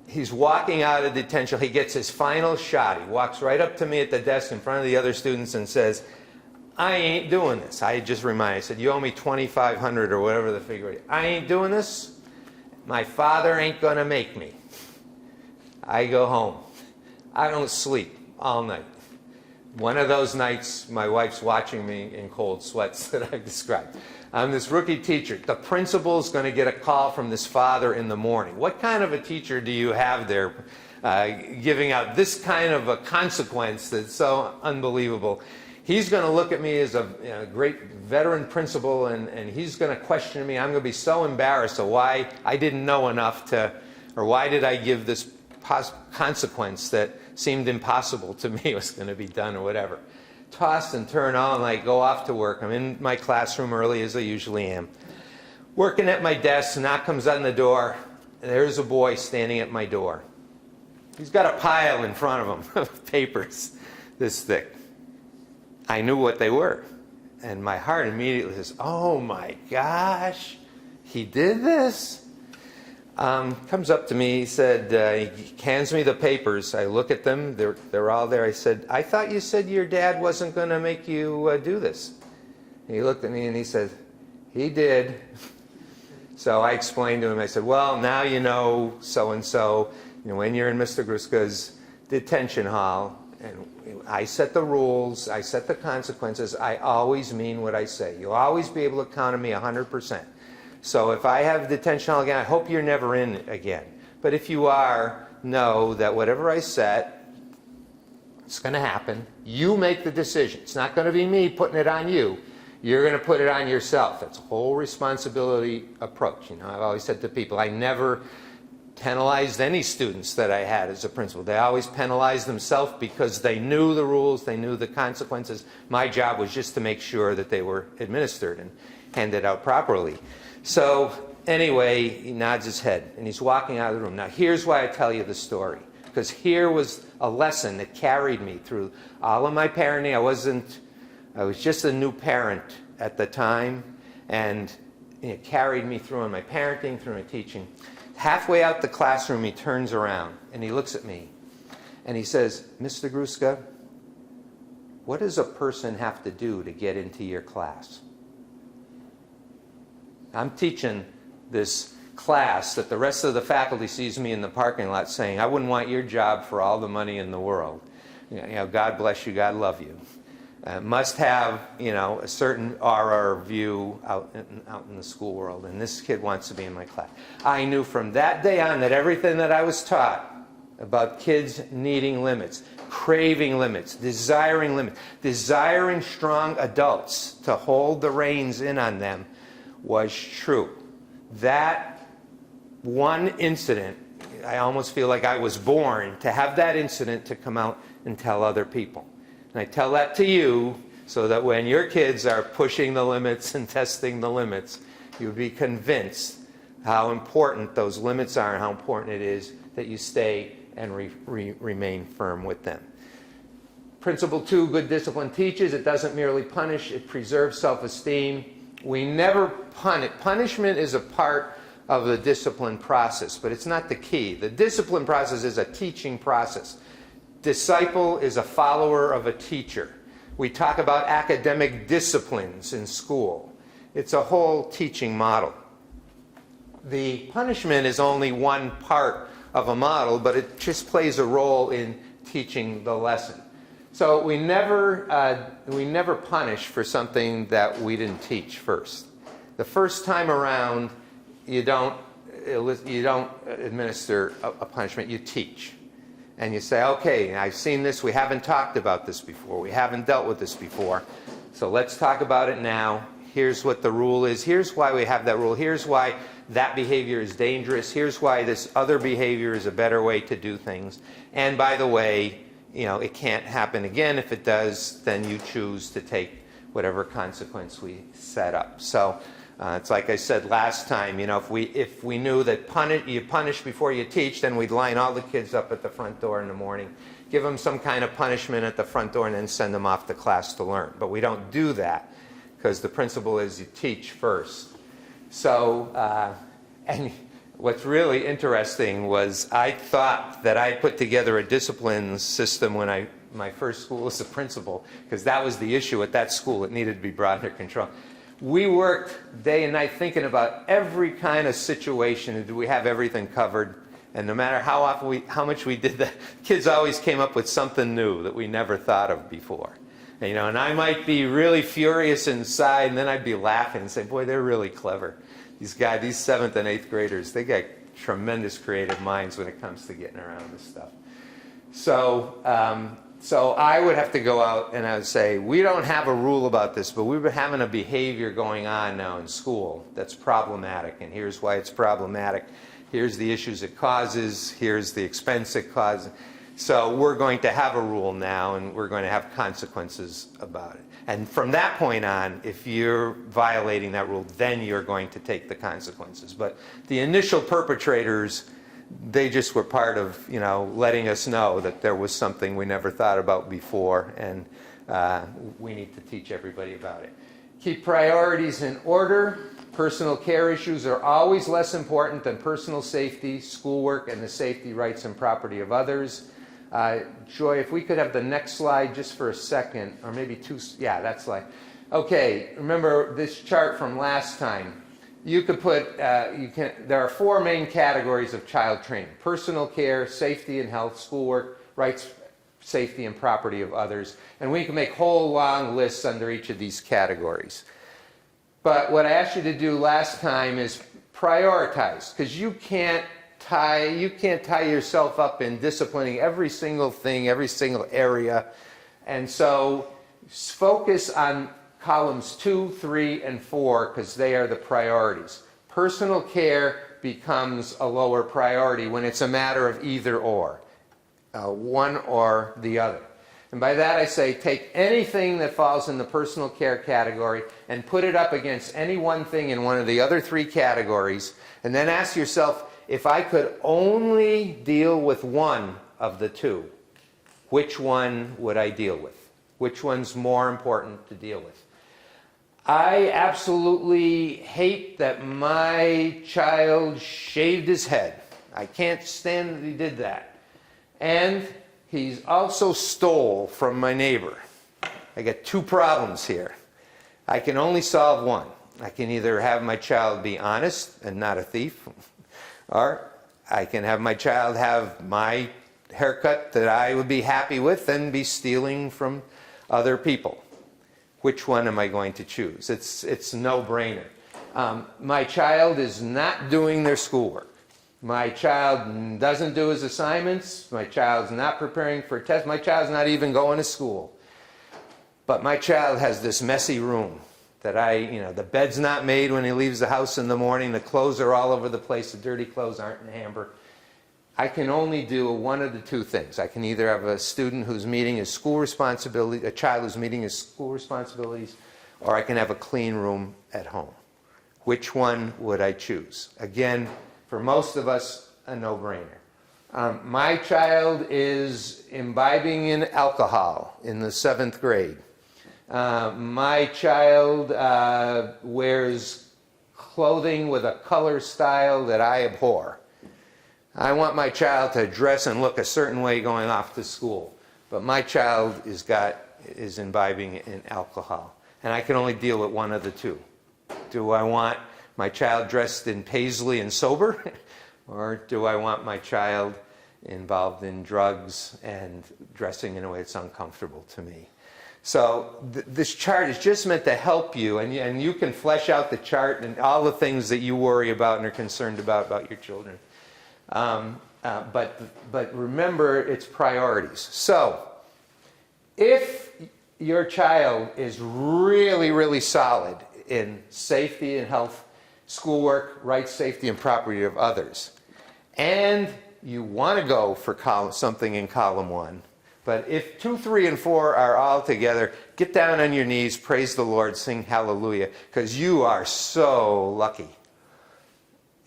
he's walking out of detention. He gets his final shot. He walks right up to me at the desk in front of the other students and says, I ain't doing this. I just reminded, I said, you owe me 2,500 or whatever the figure is. I ain't doing this. My father ain't going to make me. I go home. I don't sleep all night. One of those nights, my wife's watching me in cold sweats that I've described. I'm this rookie teacher. The principal's going to get a call from this father in the morning. What kind of a teacher do you have there giving out this kind of a consequence that's so unbelievable? He's going to look at me as a great veteran principal, and he's going to question me. I'm going to be so embarrassed of why I didn't know enough or why did I give this consequence that seemed impossible to me was going to be done or whatever. Toss and turn all night, go off to work. I'm in my classroom early as I usually am. Working at my desk, knock comes on the door, and there's a boy standing at my door. He's got a pile in front of him of papers this thick. I knew what they were. And my heart immediately says, oh my gosh, he did this? Comes up to me, he said, he hands me the papers. I look at them, they're all there. I said, I thought you said your dad wasn't going to make you do this. And he looked at me and he said, he did. So I explained to him, I said, well, now you know so-and-so, when you're in Mr. Gruska's detention hall, and I set the rules, I set the consequences, I always mean what I say. You'll always be able to count on me 100%. So if I have detention hall again, I hope you're never in again. But if you are, know that whatever I set, it's going to happen. You make the decision. It's not going to be me putting it on you. You're going to put it on yourself. It's a whole responsibility approach. I've always said to people, I never penalized any students that I had as a principal. They always penalized themselves because they knew the rules, they knew the consequences. My job was just to make sure that they were administered and handed out properly. So anyway, he nods his head and he's walking out of the room. Now here's why I tell you the story, because here was a lesson that carried me through all of my parenting. I was just a new parent at the time, and it carried me through in my parenting, through my teaching. Halfway out the classroom, he turns around and he looks at me and he says, Mr. Gruska, what does a person have to do to get into your class? I'm teaching this class that the rest of the faculty sees me in the parking lot saying, I wouldn't want your job for all the money in the world. God bless you, God love you. Must have, a certain aura or view out in the school world, and this kid wants to be in my class. I knew from that day on that everything that I was taught about kids needing limits, craving limits, desiring strong adults to hold the reins in on them was true. That one incident, I almost feel like I was born to have that incident to come out and tell other people. And I tell that to you so that when your kids are pushing the limits and testing the limits, you'll be convinced how important those limits are and how important it is that you stay and remain firm with them. Principle 2, good discipline teaches. It doesn't merely punish, it preserves self-esteem. We never punish. Punishment is a part of the discipline process, but it's not the key. The discipline process is a teaching process. Disciple is a follower of a teacher. We talk about academic disciplines in school. It's a whole teaching model. The punishment is only one part of a model, but it just plays a role in teaching the lesson. So we never punish for something that we didn't teach first. The first time around, you don't administer a punishment, you teach. And you say, okay, I've seen this, we haven't talked about this before, we haven't dealt with this before, so let's talk about it now. Here's what the rule is, here's why we have that rule, here's why that behavior is dangerous, here's why this other behavior is a better way to do things. And by the way, it can't happen again. If it does, then you choose to take whatever consequence we set up. So it's like I said last time, if we knew that you punish before you teach, then we'd line all the kids up at the front door in the morning, give them some kind of punishment at the front door, and then send them off to class to learn. But we don't do that because the principle is you teach first. So, and what's really interesting was I thought that I put together a discipline system when my first school as a principal, because that was the issue at that school. It needed to be brought under control. We worked day and night thinking about every kind of situation, and do we have everything covered? And no matter how much we did that, kids always came up with something new that we never thought of before. And I might be really furious inside, and then I'd be laughing and say, boy, they're really clever. These guys, these 7th and 8th graders, they got tremendous creative minds when it comes to getting around this stuff. So I would have to go out and I would say, we don't have a rule about this, but we've been having a behavior going on now in school that's problematic, and here's why it's problematic. Here's the issues it causes. Here's the expense it causes. So we're going to have a rule now, and we're going to have consequences about it. And from that point on, if you're violating that rule, then you're going to take the consequences. But the initial perpetrators, they just were part of, letting us know that there was something we never thought about before, and we need to teach everybody about it. Keep priorities in order. Personal care issues are always less important than personal safety, schoolwork, and the safety, rights, and property of others. Joy, if we could have the next slide just for a second, or maybe two, yeah, that slide. Okay, remember this chart from last time. You could put, there are 4 main categories of child training: personal care, safety and health, schoolwork, rights, safety, and property of others. And we can make whole long lists under each of these categories. But what I asked you to do last time is prioritize, because you can't tie yourself up in disciplining every single thing, every single area. And so focus on columns 2, 3, and 4, because they are the priorities. Personal care becomes a lower priority when it's a matter of either or, one or the other. And by that I say take anything that falls in the personal care category and put it up against any one thing in one of the other 3 categories, and then ask yourself, if I could only deal with one of the 2, which one would I deal with? Which one's more important to deal with? I absolutely hate that my child shaved his head. I can't stand that he did that. And he's also stole from my neighbor. I got 2 problems here. I can only solve one. I can either have my child be honest and not a thief, or I can have my child have my haircut that I would be happy with and be stealing from other people. Which one am I going to choose? It's a no-brainer. My child is not doing their schoolwork. My child doesn't do his assignments. My child's not preparing for a test. My child's not even going to school. But my child has this messy room that the bed's not made when he leaves the house in the morning. The clothes are all over the place. The dirty clothes aren't in the hamper. I can only do one of the 2 things. I can either have a student who's meeting his school responsibilities, a child who's meeting his school responsibilities, or I can have a clean room at home. Which one would I choose? Again, for most of us, a no-brainer. My child is imbibing in alcohol in the 7th grade. My child wears clothing with a color style that I abhor. I want my child to dress and look a certain way going off to school. But my child is imbibing in alcohol. And I can only deal with one of the 2. Do I want my child dressed in paisley and sober? Or do I want my child involved in drugs and dressing in a way that's uncomfortable to me? So this chart is just meant to help you, and you can flesh out the chart and all the things that you worry about and are concerned about your children. But remember, it's priorities. So if your child is really, really solid in safety and health, schoolwork, rights, safety, and property of others, and you want to go for something in column 1, but if 2, 3, and 4 are all together, get down on your knees, praise the Lord, sing hallelujah, because you are so lucky.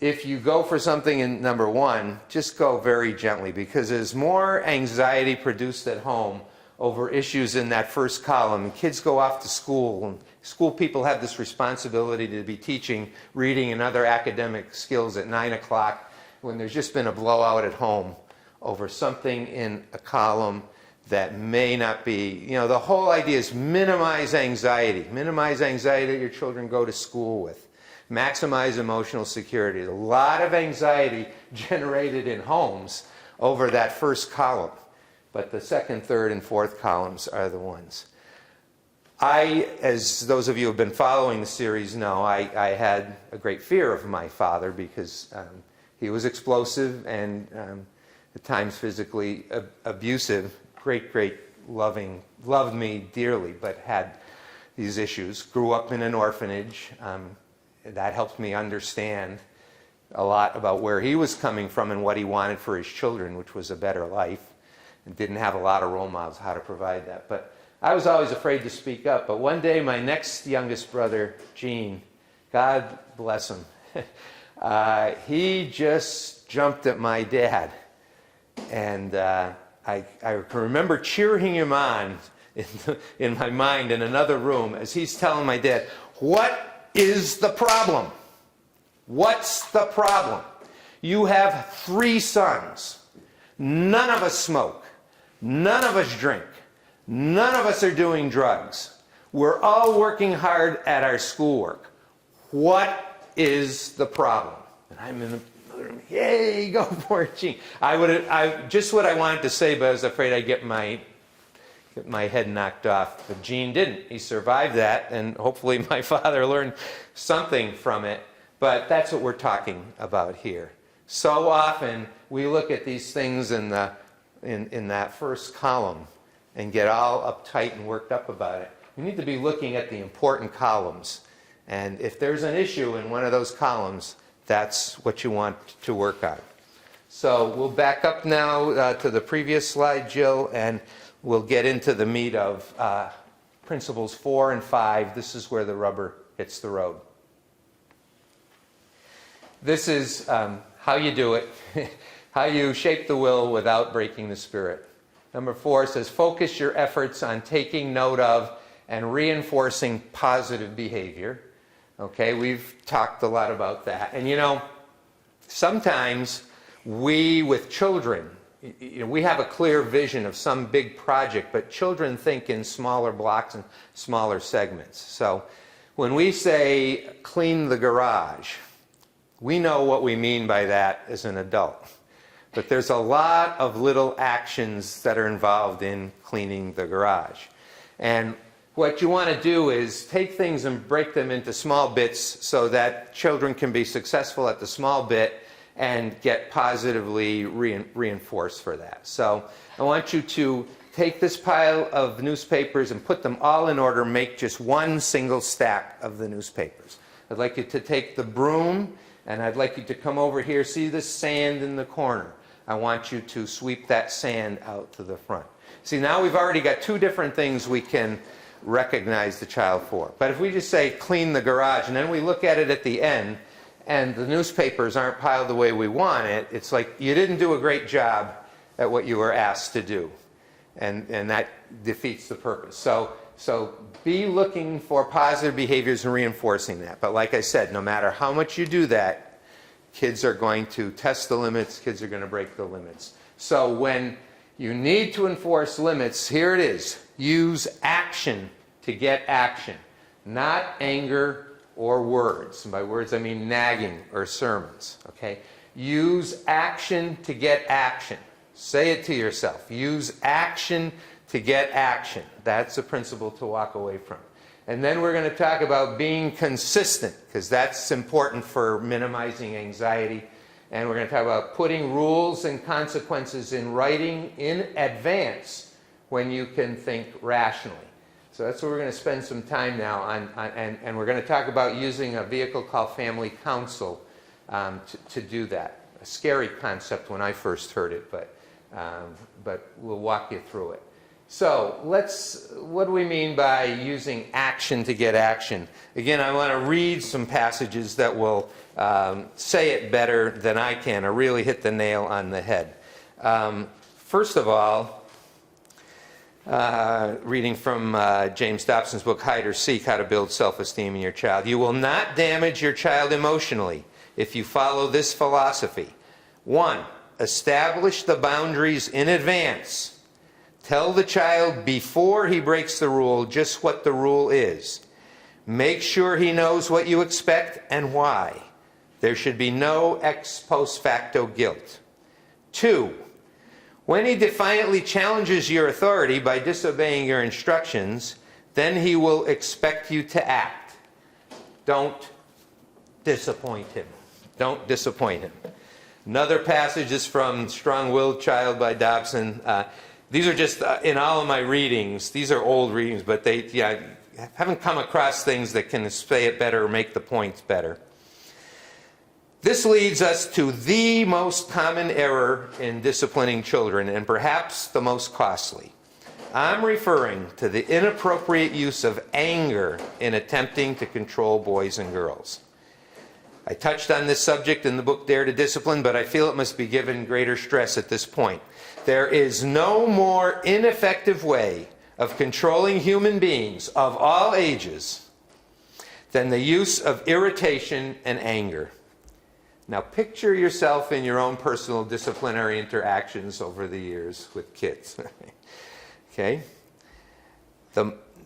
If you go for something in number 1, just go very gently, because there's more anxiety produced at home over issues in that first column. Kids go off to school, and school people have this responsibility to be teaching reading and other academic skills at 9 o'clock when there's just been a blowout at home over something in a column that may not be, the whole idea is minimize anxiety. Minimize anxiety that your children go to school with. Maximize emotional security. A lot of anxiety generated in homes over that first column. But the 2nd, 3rd, and 4th columns are the ones. As those of you who have been following the series know, I had a great fear of my father because he was explosive and at times physically abusive. Great, loved me dearly, but had these issues. Grew up in an orphanage. That helped me understand a lot about where he was coming from and what he wanted for his children, which was a better life, and didn't have a lot of role models how to provide that. But I was always afraid to speak up. But one day, my next youngest brother, Gene, God bless him, he just jumped at my dad. And I remember cheering him on in my mind in another room as he's telling my dad, what is the problem? What's the problem? You have 3 sons. None of us smoke. None of us drink. None of us are doing drugs. We're all working hard at our schoolwork. What is the problem? And I'm in the other room. Yay, go for it, Gene. Just what I wanted to say, but I was afraid I'd get my head knocked off. But Gene didn't. He survived that, and hopefully my father learned something from it. But that's what we're talking about here. So often we look at these things in that first column and get all uptight and worked up about it. We need to be looking at the important columns. And if there's an issue in one of those columns, that's what you want to work on. So we'll back up now to the previous slide, Jill, and we'll get into the meat of principles 4 and 5. This is where the rubber hits the road. This is how you do it, how you shape the will without breaking the spirit. Number 4 says, focus your efforts on taking note of and reinforcing positive behavior. Okay, we've talked a lot about that. And you know, sometimes we, with children, we have a clear vision of some big project, but children think in smaller blocks and smaller segments. So when we say clean the garage, we know what we mean by that as an adult. But there's a lot of little actions that are involved in cleaning the garage. And what you want to do is take things and break them into small bits so that children can be successful at the small bit and get positively reinforced for that. So I want you to take this pile of newspapers and put them all in order, make just one single stack of the newspapers. I'd like you to take the broom and I'd like you to come over here. See the sand in the corner? I want you to sweep that sand out to the front. See, now we've already got 2 different things we can recognize the child for. But if we just say clean the garage and then we look at it at the end and the newspapers aren't piled the way we want it, it's like you didn't do a great job at what you were asked to do. And that defeats the purpose. So be looking for positive behaviors and reinforcing that. But like I said, no matter how much you do that, kids are going to test the limits, kids are going to break the limits. So when you need to enforce limits, here it is. Use action to get action, not anger or words. And by words I mean nagging or sermons, okay? Use action to get action. Say it to yourself. Use action to get action. That's a principle to walk away from. And then we're going to talk about being consistent, because that's important for minimizing anxiety. And we're going to talk about putting rules and consequences in writing in advance when you can think rationally. So that's what we're going to spend some time now on, and we're going to talk about using a vehicle called Family Council to do that. A scary concept when I first heard it, but we'll walk you through it. So what do we mean by using action to get action? Again, I want to read some passages that will say it better than I can, or really hit the nail on the head. First of all, reading from James Dobson's book, Hide or Seek, How to Build Self-Esteem in Your Child. You will not damage your child emotionally if you follow this philosophy. 1, establish the boundaries in advance. Tell the child before he breaks the rule just what the rule is. Make sure he knows what you expect and why. There should be no ex post facto guilt. 2, when he defiantly challenges your authority by disobeying your instructions, then he will expect you to act. Don't disappoint him. Don't disappoint him. Another passage is from Strong-Willed Child by Dobson. These are just, in all of my readings, these are old readings, but I haven't come across things that can say it better or make the points better. This leads us to the most common error in disciplining children, and perhaps the most costly. I'm referring to the inappropriate use of anger in attempting to control boys and girls. I touched on this subject in the book Dare to Discipline, but I feel it must be given greater stress at this point. There is no more ineffective way of controlling human beings of all ages than the use of irritation and anger. Now picture yourself in your own personal disciplinary interactions over the years with kids. Okay?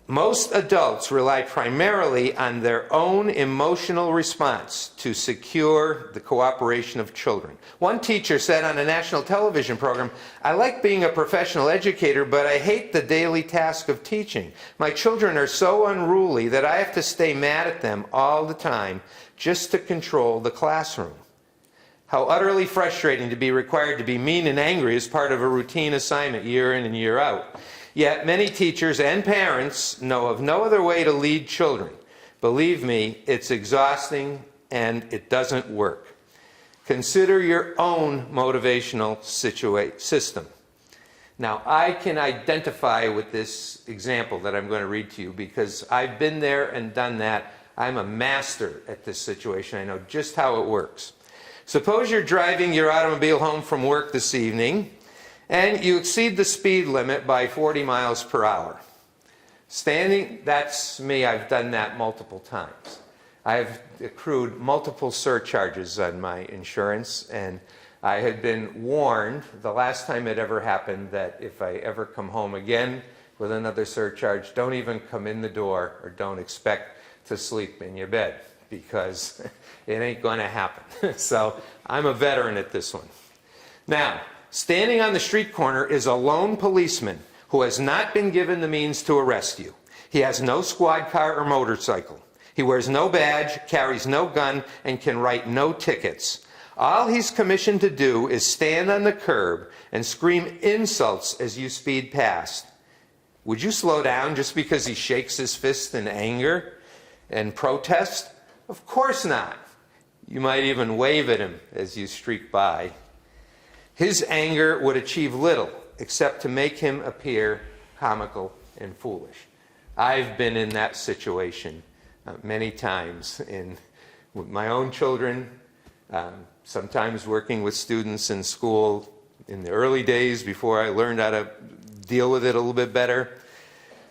Most adults rely primarily on their own emotional response to secure the cooperation of children. One teacher said on a national television program, "I like being a professional educator, but I hate the daily task of teaching. My children are so unruly that I have to stay mad at them all the time just to control the classroom." How utterly frustrating to be required to be mean and angry as part of a routine assignment year in and year out. Yet many teachers and parents know of no other way to lead children. Believe me, it's exhausting and it doesn't work. Consider your own motivational system. Now, I can identify with this example that I'm going to read to you because I've been there and done that. I'm a master at this situation. I know just how it works. Suppose you're driving your automobile home from work this evening and you exceed the speed limit by 40 miles per hour. That's me. I've done that multiple times. I've accrued multiple surcharges on my insurance, and I had been warned the last time it ever happened that if I ever come home again with another surcharge, don't even come in the door or don't expect to sleep in your bed because it ain't going to happen. So I'm a veteran at this one. Now, standing on the street corner is a lone policeman who has not been given the means to arrest you. He has no squad car or motorcycle. He wears no badge, carries no gun, and can write no tickets. All he's commissioned to do is stand on the curb and scream insults as you speed past. Would you slow down just because he shakes his fist in anger and protest? Of course not. You might even wave at him as you streak by. His anger would achieve little except to make him appear comical and foolish. I've been in that situation many times with my own children, sometimes working with students in school in the early days before I learned how to deal with it a little bit better.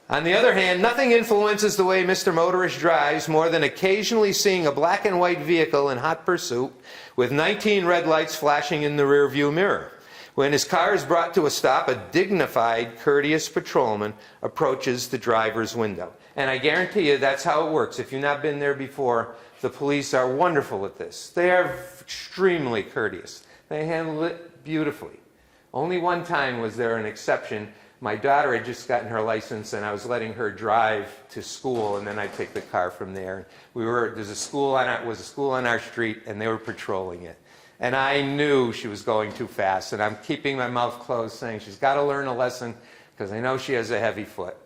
On the other hand, nothing influences the way Mr. Motorist drives more than occasionally seeing a black and white vehicle in hot pursuit with 19 red lights flashing in the rearview mirror. When his car is brought to a stop, a dignified, courteous patrolman approaches the driver's window. And I guarantee you that's how it works. If you've not been there before, the police are wonderful at this. They are extremely courteous. They handle it beautifully. Only one time was there an exception. My daughter had just gotten her license, and I was letting her drive to school, and then I'd take the car from there. There's a school on our street, and they were patrolling it. And I knew she was going too fast, and I'm keeping my mouth closed saying she's got to learn a lesson because I know she has a heavy foot.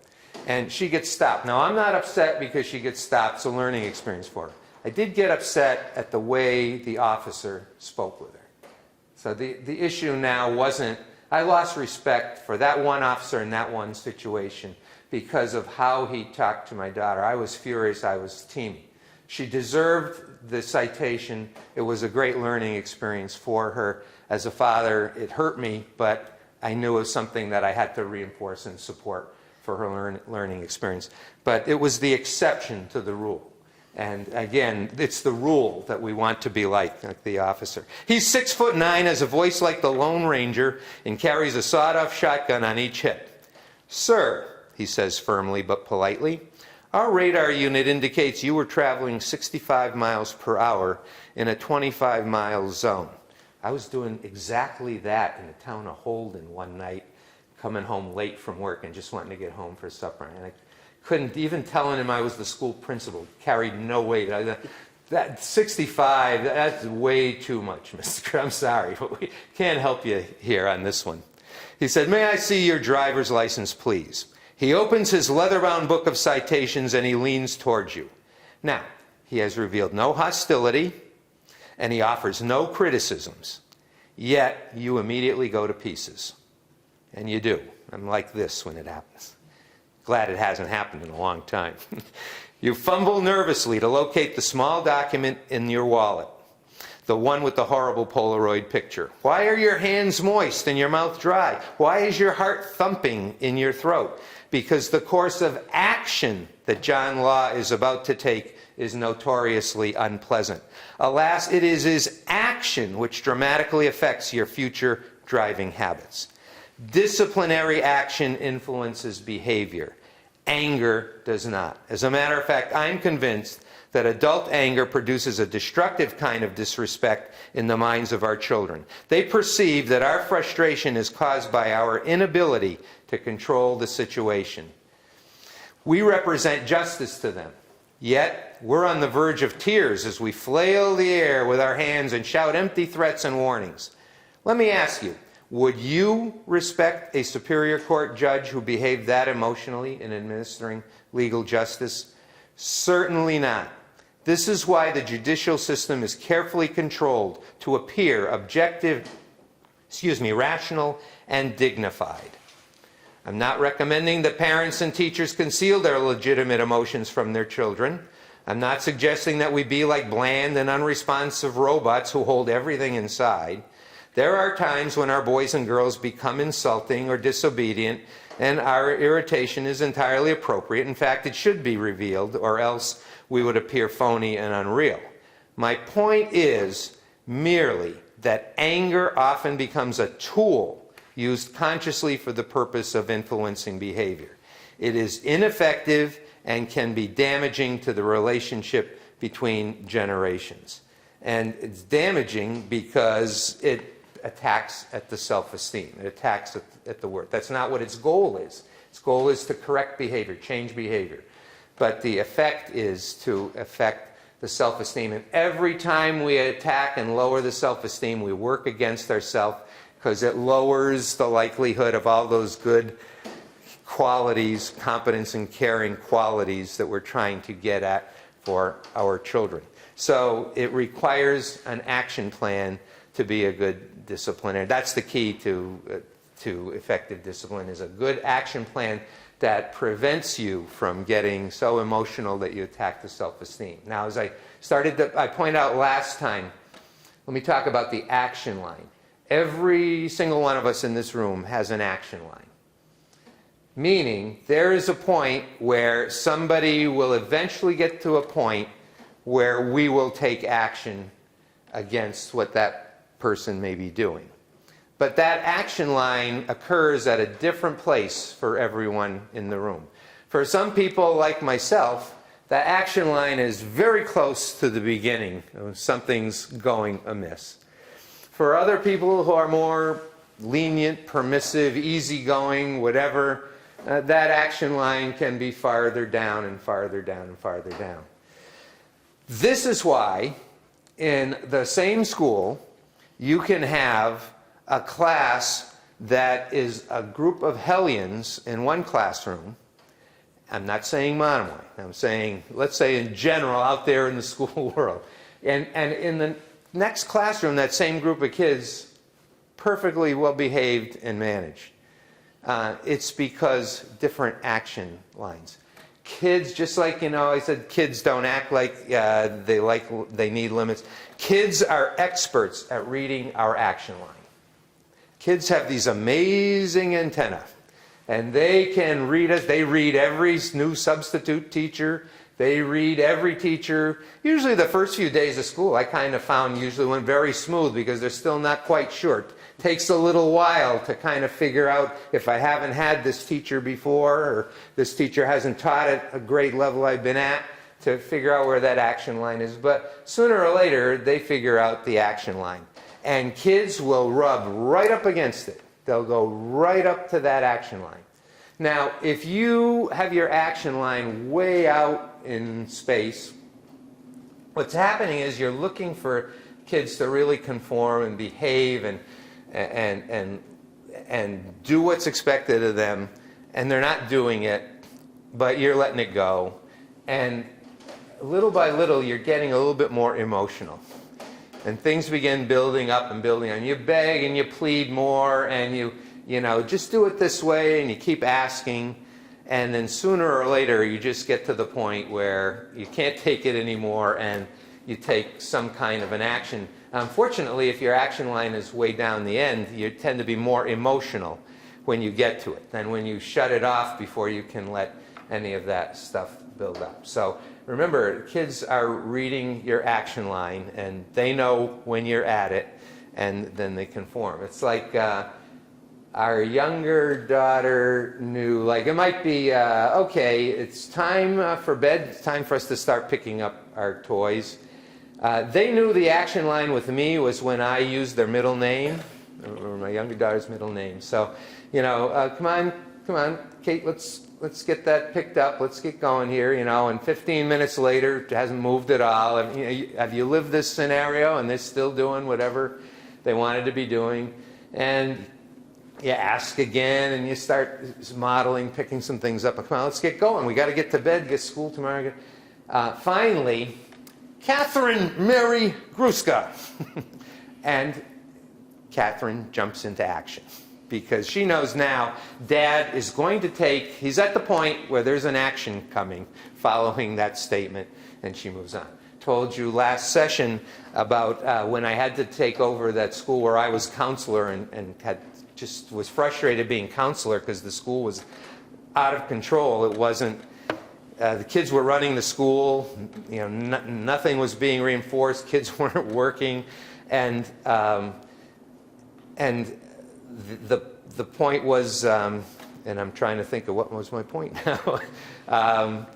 And she gets stopped. Now, I'm not upset because she gets stopped. It's a learning experience for her. I did get upset at the way the officer spoke with her. So the issue now wasn't, I lost respect for that one officer in that one situation because of how he talked to my daughter. I was furious. I was teamy. She deserved the citation. It was a great learning experience for her. As a father, it hurt me, but I knew it was something that I had to reinforce and support for her learning experience. But it was the exception to the rule. And again, it's the rule that we want to be like the officer. He's 6'9", has a voice like the Lone Ranger, and carries a sawed-off shotgun on each hip. "Sir," he says firmly but politely, "our radar unit indicates you were traveling 65 miles per hour in a 25-mile zone." I was doing exactly that in the town of Holden one night, coming home late from work and just wanting to get home for supper. And I couldn't, even telling him I was the school principal, carried no weight. That 65, that's way too much, Mr. I'm sorry, but we can't help you here on this one. He said, "May I see your driver's license, please?" He opens his leather-bound book of citations and he leans towards you. Now, he has revealed no hostility and he offers no criticisms. Yet, you immediately go to pieces. And you do. I'm like this when it happens. Glad it hasn't happened in a long time. You fumble nervously to locate the small document in your wallet, the one with the horrible Polaroid picture. Why are your hands moist and your mouth dry? Why is your heart thumping in your throat? because the course of action that John Law is about to take is notoriously unpleasant. Alas, it is his action which dramatically affects your future driving habits. Disciplinary action influences behavior. Anger does not. As a matter of fact, I'm convinced that adult anger produces a destructive kind of disrespect in the minds of our children. They perceive that our frustration is caused by our inability to control the situation. We represent justice to them, yet we're on the verge of tears as we flail the air with our hands and shout empty threats and warnings. Let me ask you, would you respect a Superior Court judge who behaved that emotionally in administering legal justice? Certainly not. This is why the judicial system is carefully controlled to appear objective, rational and dignified. I'm not recommending that parents and teachers conceal their legitimate emotions from their children. I'm not suggesting that we be like bland and unresponsive robots who hold everything inside. There are times when our boys and girls become insulting or disobedient, and our irritation is entirely appropriate. In fact, it should be revealed, or else we would appear phony and unreal. My point is merely that anger often becomes a tool used consciously for the purpose of influencing behavior. It is ineffective and can be damaging to the relationship between generations. And it's damaging because it attacks at the self-esteem. It attacks at the worth. That's not what its goal is. Its goal is to correct behavior, change behavior. But the effect is to affect the self-esteem. And every time we attack and lower the self-esteem, we work against ourselves because it lowers the likelihood of all those good qualities, competence and caring qualities that we're trying to get at for our children. So it requires an action plan to be a good disciplinarian. That's the key to effective discipline, is a good action plan that prevents you from getting so emotional that you attack the self-esteem. Now, as I pointed out last time, let me talk about the action line. Every single one of us in this room has an action line. Meaning, there is a point where somebody will eventually get to a point where we will take action against what that person may be doing. But that action line occurs at a different place for everyone in the room. For some people like myself, that action line is very close to the beginning of something's going amiss. For other people who are more lenient, permissive, easygoing, whatever, that action line can be farther down and farther down and farther down. This is why in the same school you can have a class that is a group of hellions in one classroom. I'm not saying Monomoy. I'm saying, let's say in general, out there in the school world. And in the next classroom, that same group of kids, perfectly well behaved and managed. It's because different action lines. Kids, just like, I said kids don't act like they need limits. Kids are experts at reading our action line. Kids have these amazing antennae, and they can read us. They read every new substitute teacher. They read every teacher. Usually the first few days of school, I kind of found usually went very smooth because they're still not quite sure. It takes a little while to kind of figure out, if I haven't had this teacher before, or this teacher hasn't taught at a grade level I've been at, to figure out where that action line is. But sooner or later, they figure out the action line. And kids will rub right up against it. They'll go right up to that action line. Now, if you have your action line way out in space, what's happening is you're looking for kids to really conform and behave and do what's expected of them, and they're not doing it, but you're letting it go. And little by little, you're getting a little bit more emotional. And things begin building up and building on. You beg and you plead more, and you just do it this way, and you keep asking. And then sooner or later, you just get to the point where you can't take it anymore, and you take some kind of an action. Unfortunately, if your action line is way down the end, you tend to be more emotional. when you get to it than when you shut it off before you can let any of that stuff build up. So remember, kids are reading your action line, and they know when you're at it, and then they conform. It's like our younger daughter knew, like it might be, okay, it's time for bed, it's time for us to start picking up our toys. They knew the action line with me was when I used their middle name, or my younger daughter's middle name. So, you know, come on, Kate, let's get that picked up. Let's get going here, you know. And 15 minutes later, it hasn't moved at all. Have you lived this scenario? And they're still doing whatever they wanted to be doing. And you ask again, and you start modeling, picking some things up. Come on, let's get going. We got to get to bed, get school tomorrow. Finally, Catherine Mary Gruska. And Catherine jumps into action because she knows now Dad is going to he's at the point where there's an action coming following that statement, and she moves on. Told you last session about when I had to take over that school where I was counselor and was frustrated being counselor because the school was out of control. It wasn't, the kids were running the school, you know, nothing was being reinforced, kids weren't working, and the point was, and I'm trying to think of what was my point now.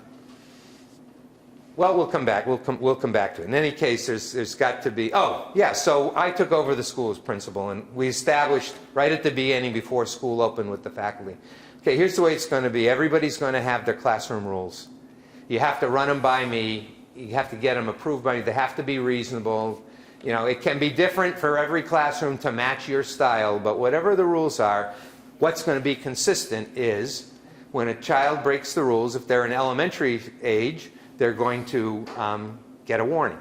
Well, we'll come back. We'll come back to it. In any case, there's got to be. Oh, yeah. So I took over the school as principal, and we established right at the beginning, before school opened, with the faculty. Okay, here's the way it's going to be. Everybody's going to have their classroom rules. You have to run them by me. You have to get them approved by me. They have to be reasonable. You know, it can be different for every classroom to match your style, but whatever the rules are, what's going to be consistent is when a child breaks the rules, if they're in elementary age, they're going to get a warning.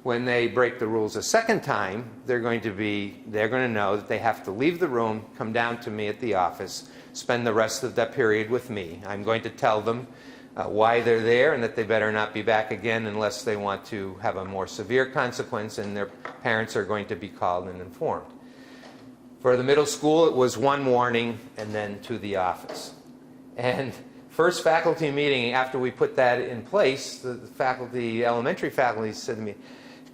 When they break the rules a second time, they're going to know that they have to leave the room, come down to me at the office, spend the rest of that period with me. I'm going to tell them why they're there and that they better not be back again unless they want to have a more severe consequence, and their parents are going to be called and informed. For the middle school, it was one warning and then to the office. And first faculty meeting after we put that in place, the elementary faculty said to me,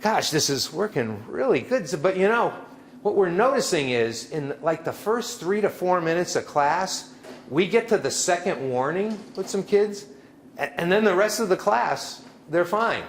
gosh, this is working really good. But you know, what we're noticing is in like the first 3 to 4 minutes of class, we get to the second warning with some kids, and then the rest of the class, they're fine.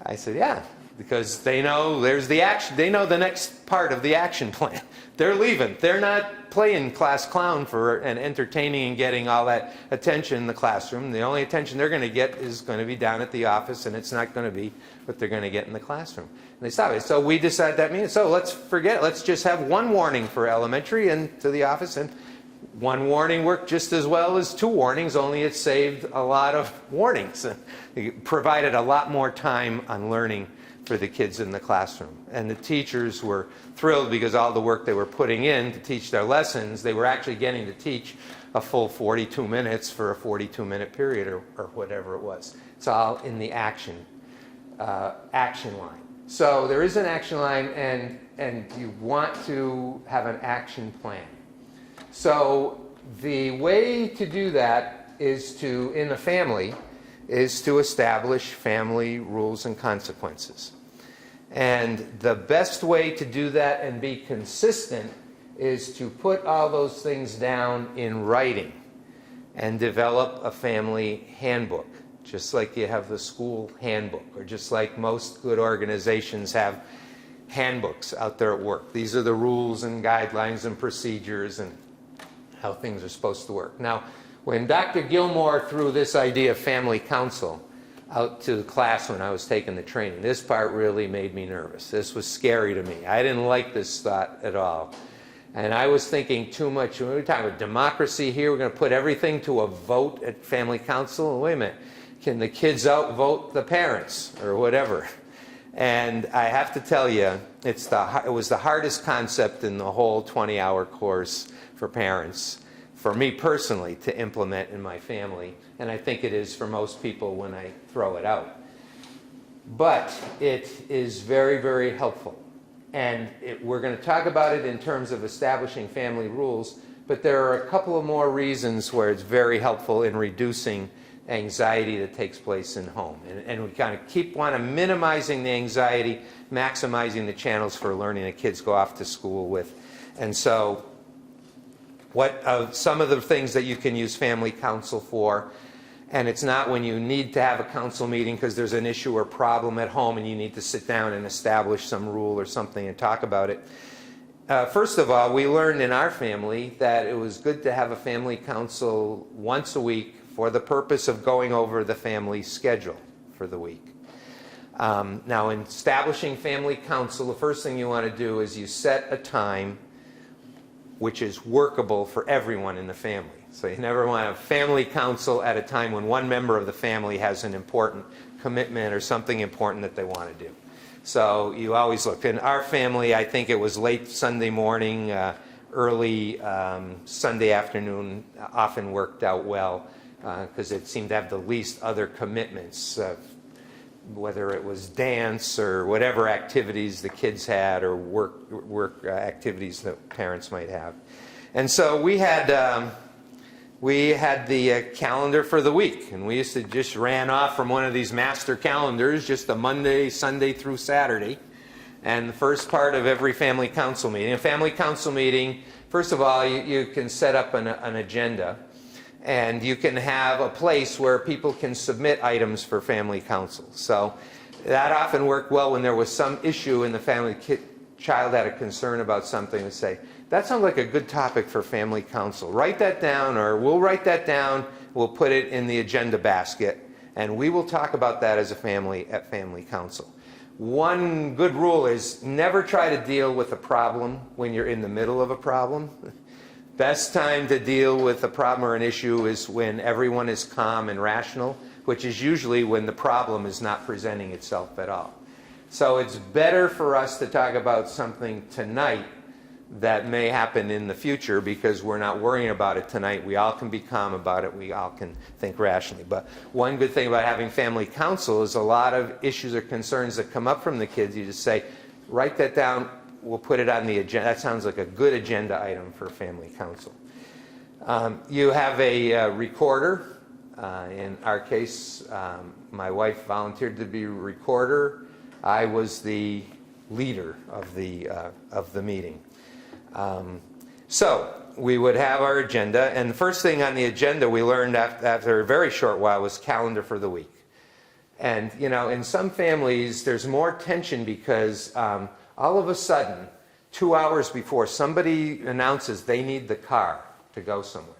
I said, yeah, because they know there's the action. They know the next part of the action plan. They're leaving. They're not playing class clown and entertaining and getting all that attention in the classroom. The only attention they're going to get is going to be down at the office, and it's not going to be what they're going to get in the classroom. And they stop it. So we decided that means, so let's forget it. Let's just have one warning for elementary and to the office, and one warning worked just as well as 2 warnings, only it saved a lot of warnings. It provided a lot more time on learning for the kids in the classroom. And the teachers were thrilled because all the work they were putting in to teach their lessons, they were actually getting to teach a full 42 minutes for a 42-minute period or whatever it was. It's all in the action line. So there is an action line, and you want to have an action plan. So the way to do that is in a family, is to establish family rules and consequences. And the best way to do that and be consistent is to put all those things down in writing and develop a family handbook, just like you have the school handbook, or just like most good organizations have handbooks out there at work. These are the rules and guidelines and procedures and how things are supposed to work. Now, when Dr. Gilmore threw this idea of family council out to the class when I was taking the training, this part really made me nervous. This was scary to me. I didn't like this thought at all. And I was thinking too much. When we're talking about democracy here, we're going to put everything to a vote at family council. Wait a minute. Can the kids outvote the parents or whatever? And I have to tell you, it was the hardest concept in the whole 20-hour course for parents, for me personally, to implement in my family. And I think it is for most people when I throw it out. But it is very, very helpful. And we're going to talk about it in terms of establishing family rules, but there are a couple of more reasons where it's very helpful in reducing anxiety that takes place in home. And we kind of want to minimizing the anxiety, maximizing the channels for learning that kids go off to school with. And so some of the things that you can use family council for, and it's not when you need to have a council meeting because there's an issue or problem at home and you need to sit down and establish some rule or something and talk about it. First of all, we learned in our family that it was good to have a family council once a week for the purpose of going over the family schedule for the week. Now, in establishing family council, the first thing you want to do is you set a time which is workable for everyone in the family. So you never want a family council at a time when one member of the family has an important commitment or something important that they want to do. So you always look. In our family, I think it was late Sunday morning, early Sunday afternoon often worked out well because it seemed to have the least other commitments, whether it was dance or whatever activities the kids had or work activities that parents might have. And so we had the calendar for the week, and we used to just ran off from one of these master calendars, just a Monday, Sunday through Saturday. And the first part of every family council meeting, first of all, you can set up an agenda, and you can have a place where people can submit items for family council. So that often worked well when there was some issue in the family, child had a concern about something, to say, that sounds like a good topic for family council. Write that down, or we'll write that down, we'll put it in the agenda basket, and we will talk about that as a family at family council. One good rule is never try to deal with a problem when you're in the middle of a problem. Best time to deal with a problem or an issue is when everyone is calm and rational, which is usually when the problem is not presenting itself at all. So it's better for us to talk about something tonight that may happen in the future because we're not worrying about it tonight. We all can be calm about it. We all can think rationally. But one good thing about having family council is a lot of issues or concerns that come up from the kids, you just say, write that down, we'll put it on the agenda. That sounds like a good agenda item for family council. You have a recorder. In our case, my wife volunteered to be a recorder. I was the leader of the meeting. So we would have our agenda, and the first thing on the agenda we learned after a very short while was calendar for the week. And you know, in some families there's more tension because all of a sudden 2 hours before somebody announces they need the car to go somewhere,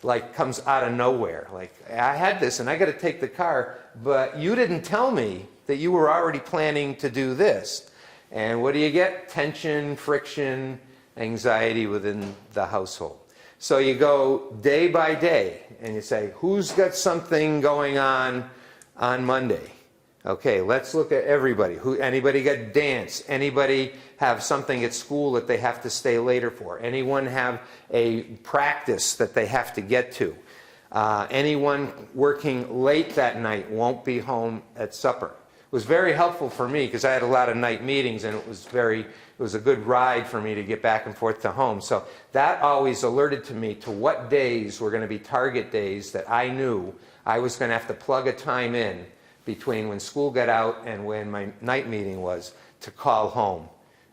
like comes out of nowhere, like I had this and I got to take the car, but you didn't tell me that you were already planning to do this. And what do you get? Tension, friction, anxiety within the household. So you go day by day and you say, who's got something going on Monday? Okay, let's look at everybody. Anybody got dance? Anybody have something at school that they have to stay later for? Anyone have a practice that they have to get to? Anyone working late that night won't be home at supper. It was very helpful for me because I had a lot of night meetings, and it was a good ride for me to get back and forth to home. So that always alerted to me to what days were going to be target days that I knew I was going to have to plug a time in between when school got out and when my night meeting was to call home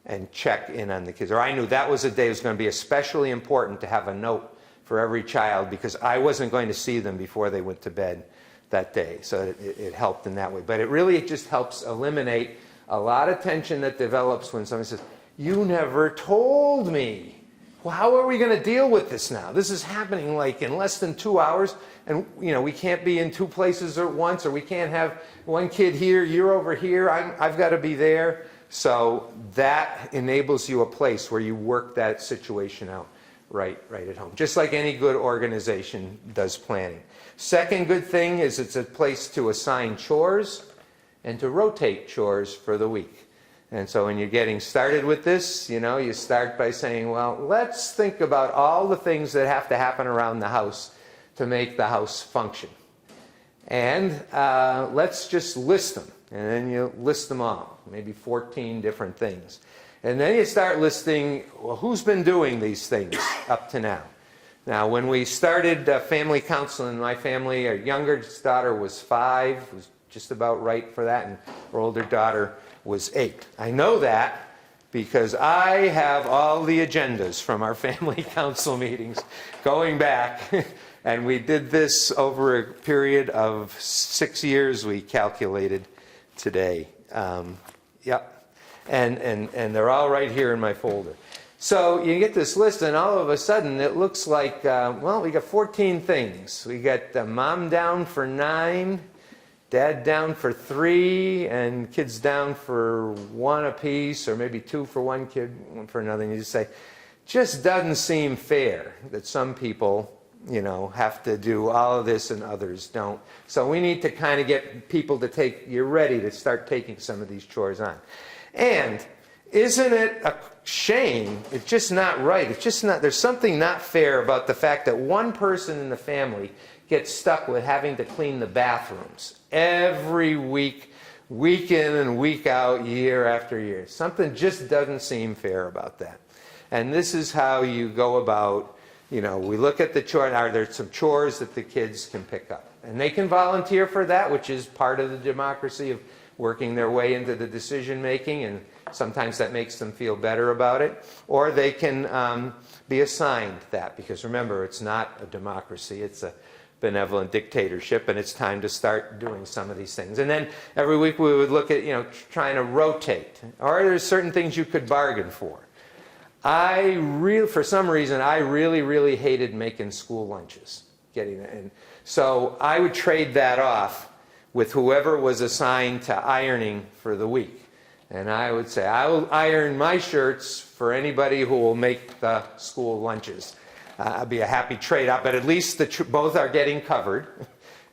and check in on the kids. Or I knew that was a day that was going to be especially important to have a note for every child because I wasn't going to see them before they went to bed that day. So it helped in that way. But it just helps eliminate a lot of tension that develops when somebody says, you never told me. Well, how are we going to deal with this now? This is happening like in less than 2 hours, and you know we can't be in two places at once, or we can't have one kid here, you're over here, I've got to be there. So that enables you a place where you work that situation out right at home, just like any good organization does planning. Second good thing is it's a place to assign chores and to rotate chores for the week. And so when you're getting started with this, you know, you start by saying, well, let's think about all the things that have to happen around the house to make the house function. And let's just list them. And then you list them all, maybe 14 different things. And then you start listing, well, who's been doing these things up to now? Now, when we started family counseling in my family, our youngest daughter was 5, was just about right for that, and our older daughter was 8. I know that because I have all the agendas from our family council meetings going back. And we did this over a period of 6 years, we calculated today. Yep. And they're all right here in my folder. So you get this list, and all of a sudden it looks like, well, we got 14 things. We got mom down for 9, dad down for 3, and kids down for 1 apiece, or maybe 2 for one kid, 1 for another. And you just say, just doesn't seem fair that some people, you know, have to do all of this and others don't. So we need to kind of get people to take, you're ready to start taking some of these chores on. And isn't it a shame? It's just not right. It's just not, there's something not fair about the fact that one person in the family gets stuck with having to clean the bathrooms every week, week in and week out, year after year. Something just doesn't seem fair about that. And this is how you go about, you know, we look at the chore, are there some chores that the kids can pick up? And they can volunteer for that, which is part of the democracy of working their way into the decision making, and sometimes that makes them feel better about it. Or they can be assigned that, because remember, it's not a democracy, it's a benevolent dictatorship, and it's time to start doing some of these things. And then every week we would look at, you know, trying to rotate. Or there's certain things you could bargain for. For some reason, I really hated making school lunches. And so I would trade that off with whoever was assigned to ironing for the week. And I would say, I will iron my shirts for anybody who will make the school lunches. I'd be a happy trade-off, but at least both are getting covered,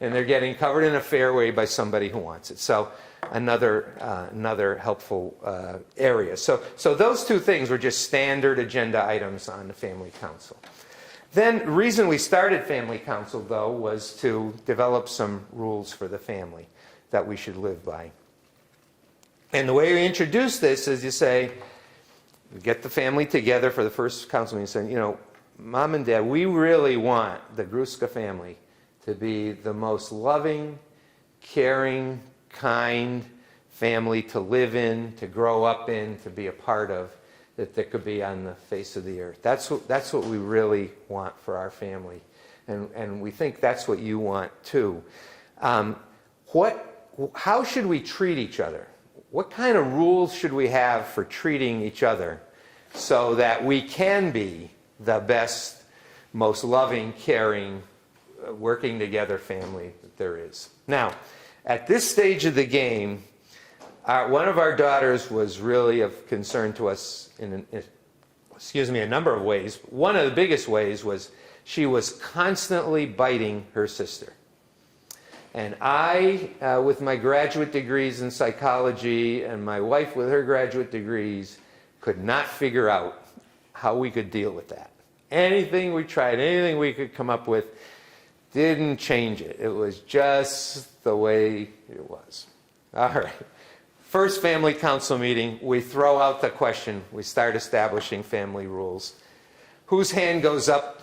and they're getting covered in a fair way by somebody who wants it. So another helpful area. So those two things were just standard agenda items on the family council. Then the reason we started family council, though, was to develop some rules for the family that we should live by. And the way we introduce this is you say, we get the family together for the first council meeting, saying, you know, Mom and Dad, we really want the Gruska family to be the most loving, caring, kind family to live in, to grow up in, to be a part of, that there could be on the face of the earth. That's what we really want for our family. And we think that's what you want too. How should we treat each other? What kind of rules should we have for treating each other so that we can be the best, most loving, caring, working together family that there is? Now, at this stage of the game, one of our daughters was really of concern to us in a number of ways. One of the biggest ways was she was constantly biting her sister. And I, with my graduate degrees in psychology, and my wife with her graduate degrees, could not figure out how we could deal with that. Anything we tried, anything we could come up with, didn't change it. It was just the way it was. All right. First family council meeting, we throw out the question. We start establishing family rules. Whose hand goes up?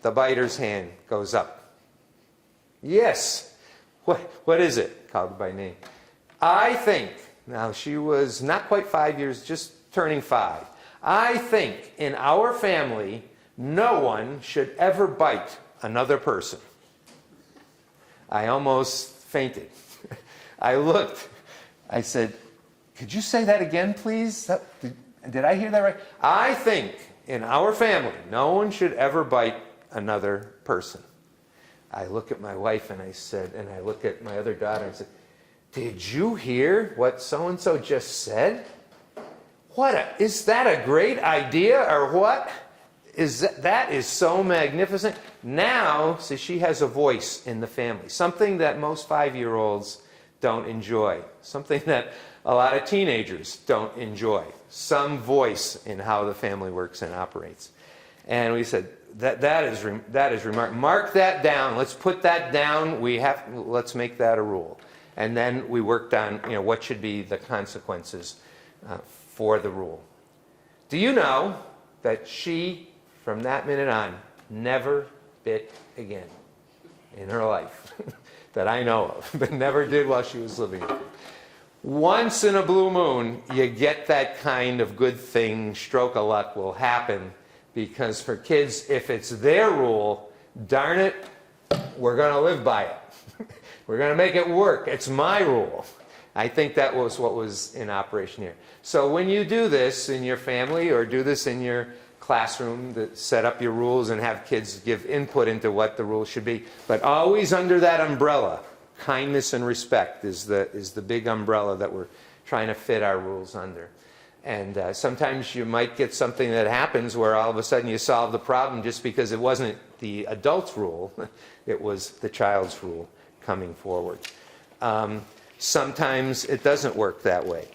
The biter's hand goes up. Yes. What is it? Called by name. I think, now she was not quite 5 years, just turning 5. I think in our family, no one should ever bite another person. I almost fainted. I looked. I said, could you say that again, please? Did I hear that right? I think in our family, no one should ever bite another person. I look at my wife and I said, and I look at my other daughter and said, did you hear what so-and-so just said? Is that a great idea or what? That is so magnificent. Now, see, she has a voice in the family, something that most 5-year-olds don't enjoy, something that a lot of teenagers don't enjoy, some voice in how the family works and operates. And we said, that is remarkable. Mark that down. Let's put that down. Let's make that a rule. And then we worked on, what should be the consequences for the rule. Do you know that she, from that minute on, never bit again in her life that I know of, but never did while she was living. Once in a blue moon, you get that kind of good thing, stroke of luck will happen, because for kids, if it's their rule, darn it, we're going to live by it. We're going to make it work. It's my rule. I think that was what was in operation here. So when you do this in your family or do this in your classroom, that set up your rules and have kids give input into what the rules should be, but always under that umbrella, kindness and respect is the big umbrella that we're trying to fit our rules under. And sometimes you might get something that happens where all of a sudden you solve the problem just because it wasn't the adult's rule, it was the child's rule coming forward. Sometimes it doesn't work that way.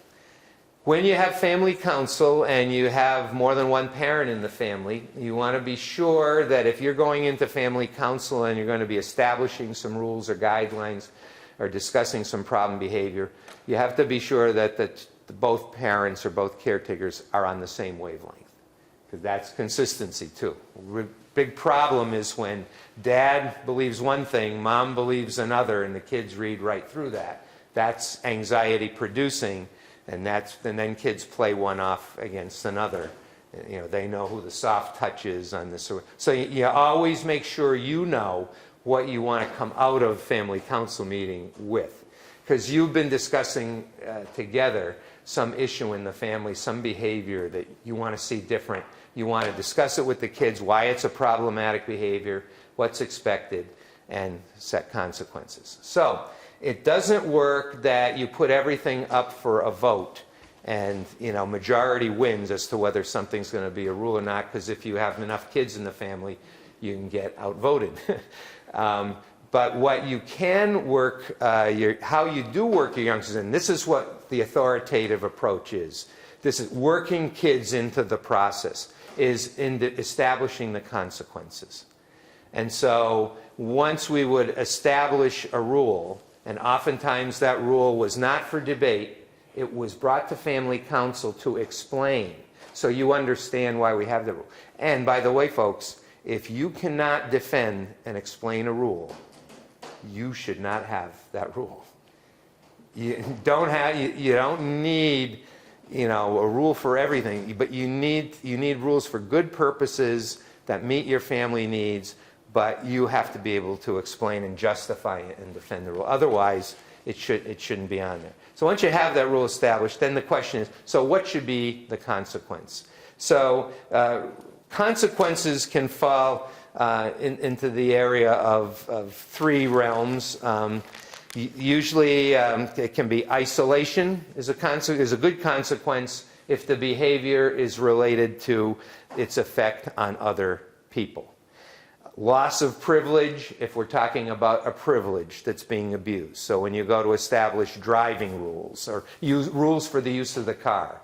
When you have family council and you have more than one parent in the family, you want to be sure that if you're going into family council and you're going to be establishing some rules or guidelines or discussing some problem behavior, you have to be sure that both parents or both caretakers are on the same wavelength, because that's consistency too. Big problem is when dad believes one thing, mom believes another, and the kids read right through that. That's anxiety producing, and then kids play one off against another. You know, they know who the soft touch is on this. So you always make sure you know what you want to come out of family council meeting with, because you've been discussing together some issue in the family, some behavior that you want to see different. You want to discuss it with the kids, why it's a problematic behavior, what's expected, and set consequences. So it doesn't work that you put everything up for a vote and, you know, majority wins as to whether something's going to be a rule or not, because if you have enough kids in the family, you can get outvoted. But what you can work, how you do work your youngsters, and this is what the authoritative approach is. This is working kids into the process, is in establishing the consequences. And so once we would establish a rule, and oftentimes that rule was not for debate, it was brought to family council to explain, so you understand why we have the rule. And by the way, folks, if you cannot defend and explain a rule, you should not have that rule. You don't need, you know, a rule for everything, but you need rules for good purposes that meet your family needs, but you have to be able to explain and justify it and defend the rule. Otherwise, it shouldn't be on there. So once you have that rule established, then the question is, so what should be the consequence? So consequences can fall into the area of three realms. Usually it can be isolation is a good consequence if the behavior is related to its effect on other people. Loss of privilege if we're talking about a privilege that's being abused. So when you go to establish driving rules or rules for the use of the car,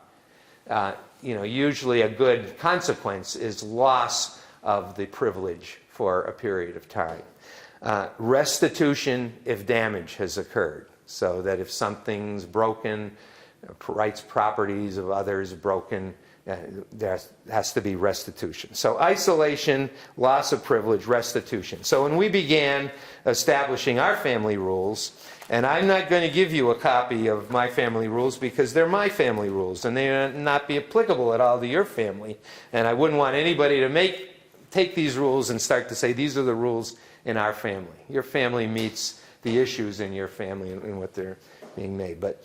usually a good consequence is loss of the privilege for a period of time. Restitution if damage has occurred, so that if something's broken, rights, properties of others broken, there has to be restitution. So isolation, loss of privilege, restitution. So when we began establishing our family rules, and I'm not going to give you a copy of my family rules because they're my family rules and they may not be applicable at all to your family, and I wouldn't want anybody to take these rules and start to say these are the rules in our family. Your family meets the issues in your family and what they're being made. But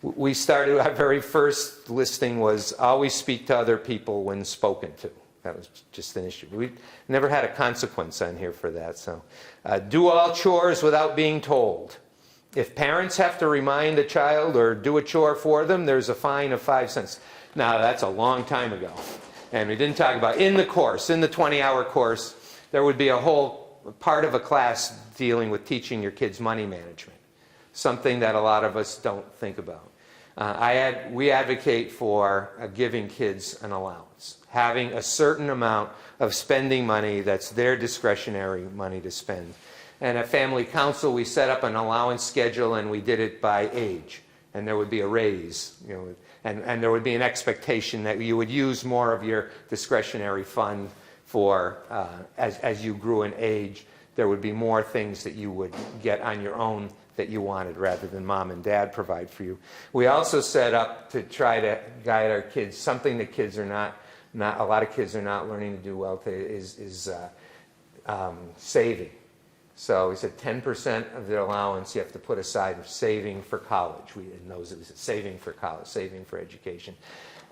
we started, our very first listing was always speak to other people when spoken to. That was just an issue. We never had a consequence on here for that. So do all chores without being told. If parents have to remind a child or do a chore for them, there's a fine of 5 cents. Now, that's a long time ago. And we didn't talk about, in the course, in the 20-hour course, there would be a whole part of a class dealing with teaching your kids money management, something that a lot of us don't think about. We advocate for giving kids an allowance, having a certain amount of spending money that's their discretionary money to spend. And at Family Council, we set up an allowance schedule and we did it by age. and there would be a raise, and there would be an expectation that you would use more of your discretionary fund for, as you grew in age, there would be more things that you would get on your own that you wanted rather than mom and dad provide for you. We also set up to try to guide our kids, something that kids are not a lot of kids are not learning to do well today is saving. So we said 10% of their allowance you have to put aside for saving for college. In those, it was saving for college, saving for education.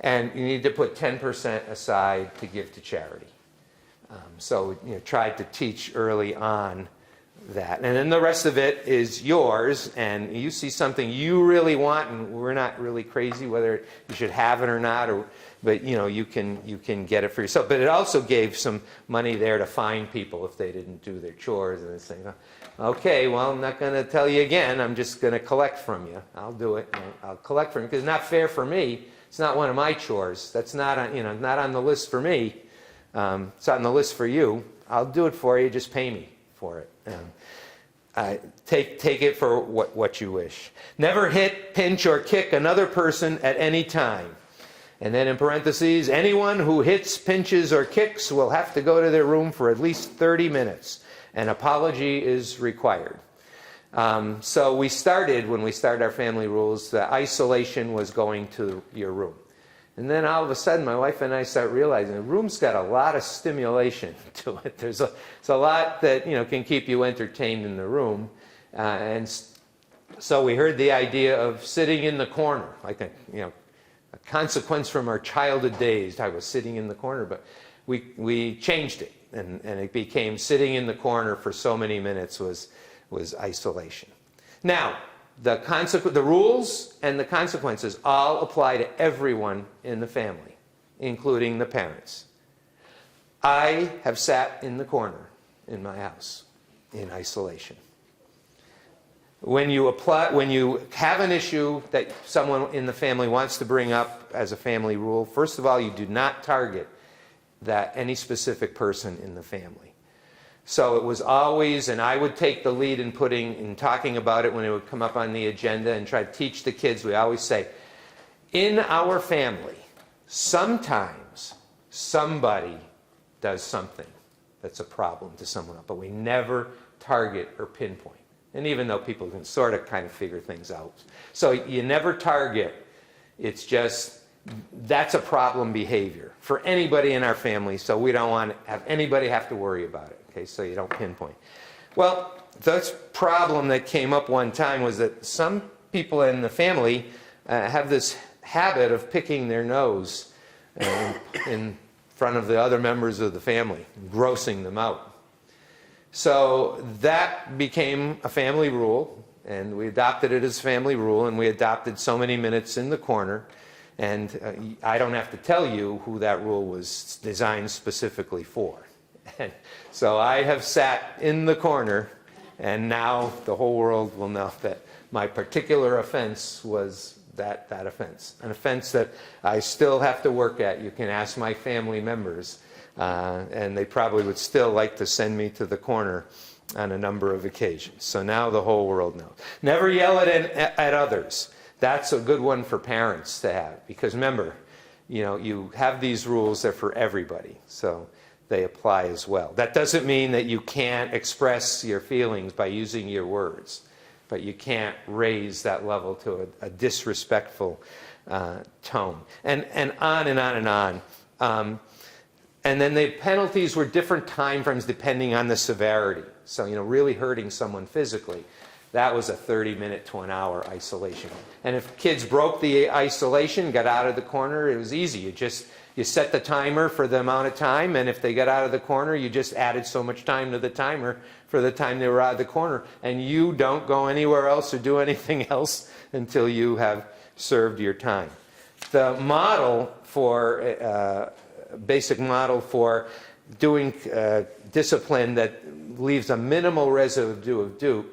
And you need to put 10% aside to give to charity. So tried to teach early on that. And then the rest of it is yours, and you see something you really want, and we're not really crazy whether you should have it or not, but you can get it for yourself. But it also gave some money there to fine people if they didn't do their chores, and it's saying, okay, well, I'm not going to tell you again, I'm just going to collect from you. I'll do it. I'll collect from you because it's not fair for me. It's not one of my chores. That's not on, not on the list for me. It's on the list for you. I'll do it for you. Just pay me for it. Take it for what you wish. Never hit, pinch, or kick another person at any time. And then in parentheses, anyone who hits, pinches, or kicks will have to go to their room for at least 30 minutes. An apology is required. So we started, when we started our family rules, the isolation was going to your room. And then all of a sudden, my wife and I start realizing the room's got a lot of stimulation to it. There's a lot that can keep you entertained in the room. And so we heard the idea of sitting in the corner, like a consequence from our childhood days. I was sitting in the corner, but we changed it, and it became sitting in the corner for so many minutes was isolation. Now, the rules and the consequences all apply to everyone in the family, including the parents. I have sat in the corner in my house in isolation. When you have an issue that someone in the family wants to bring up as a family rule, first of all, you do not target any specific person in the family. So it was always, and I would take the lead in talking about it when it would come up on the agenda and try to teach the kids. We always say, in our family, sometimes somebody does something that's a problem to someone else, but we never target or pinpoint. And even though people can sort of kind of figure things out. So you never target. It's just, that's a problem behavior for anybody in our family, so we don't want to have anybody have to worry about it. Okay, so you don't pinpoint. Well, the problem that came up one time was that some people in the family have this habit of picking their nose in front of the other members of the family, grossing them out. So that became a family rule, and we adopted it as a family rule, and we adopted so many minutes in the corner. And I don't have to tell you who that rule was designed specifically for. And so I have sat in the corner, and now the whole world will know that my particular offense was that offense. An offense that I still have to work at. You can ask my family members, and they probably would still like to send me to the corner on a number of occasions. So now the whole world knows. Never yell at others. That's a good one for parents to have, because remember, you have these rules that are for everybody. So they apply as well. That doesn't mean that you can't express your feelings by using your words, but you can't raise that level to a disrespectful tone. And on and on and on. And then the penalties were different time frames depending on the severity. So, really hurting someone physically, that was a 30-minute to an hour isolation. And if kids broke the isolation, got out of the corner, it was easy. You set the timer for the amount of time, and if they got out of the corner, you just added so much time to the timer for the time they were out of the corner. And you don't go anywhere else or do anything else until you have served your time. The model for, basic model for doing discipline that leaves a minimal residue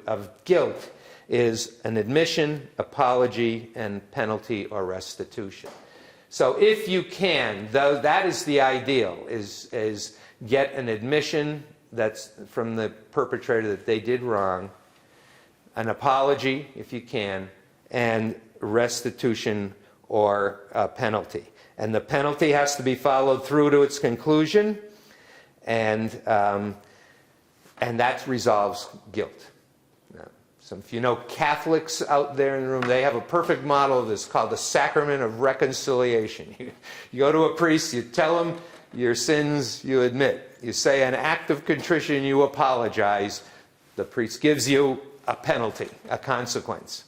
of guilt is an admission, apology, and penalty or restitution. So if you can, though, that is the ideal, is get an admission that's from the perpetrator that they did wrong, an apology if you can, and restitution or a penalty. And the penalty has to be followed through to its conclusion, and that resolves guilt. Now, so if you know Catholics out there in the room, they have a perfect model of this called the sacrament of reconciliation. You go to a priest, you tell him your sins, you admit. You say an act of contrition, you apologize. The priest gives you a penalty, a consequence.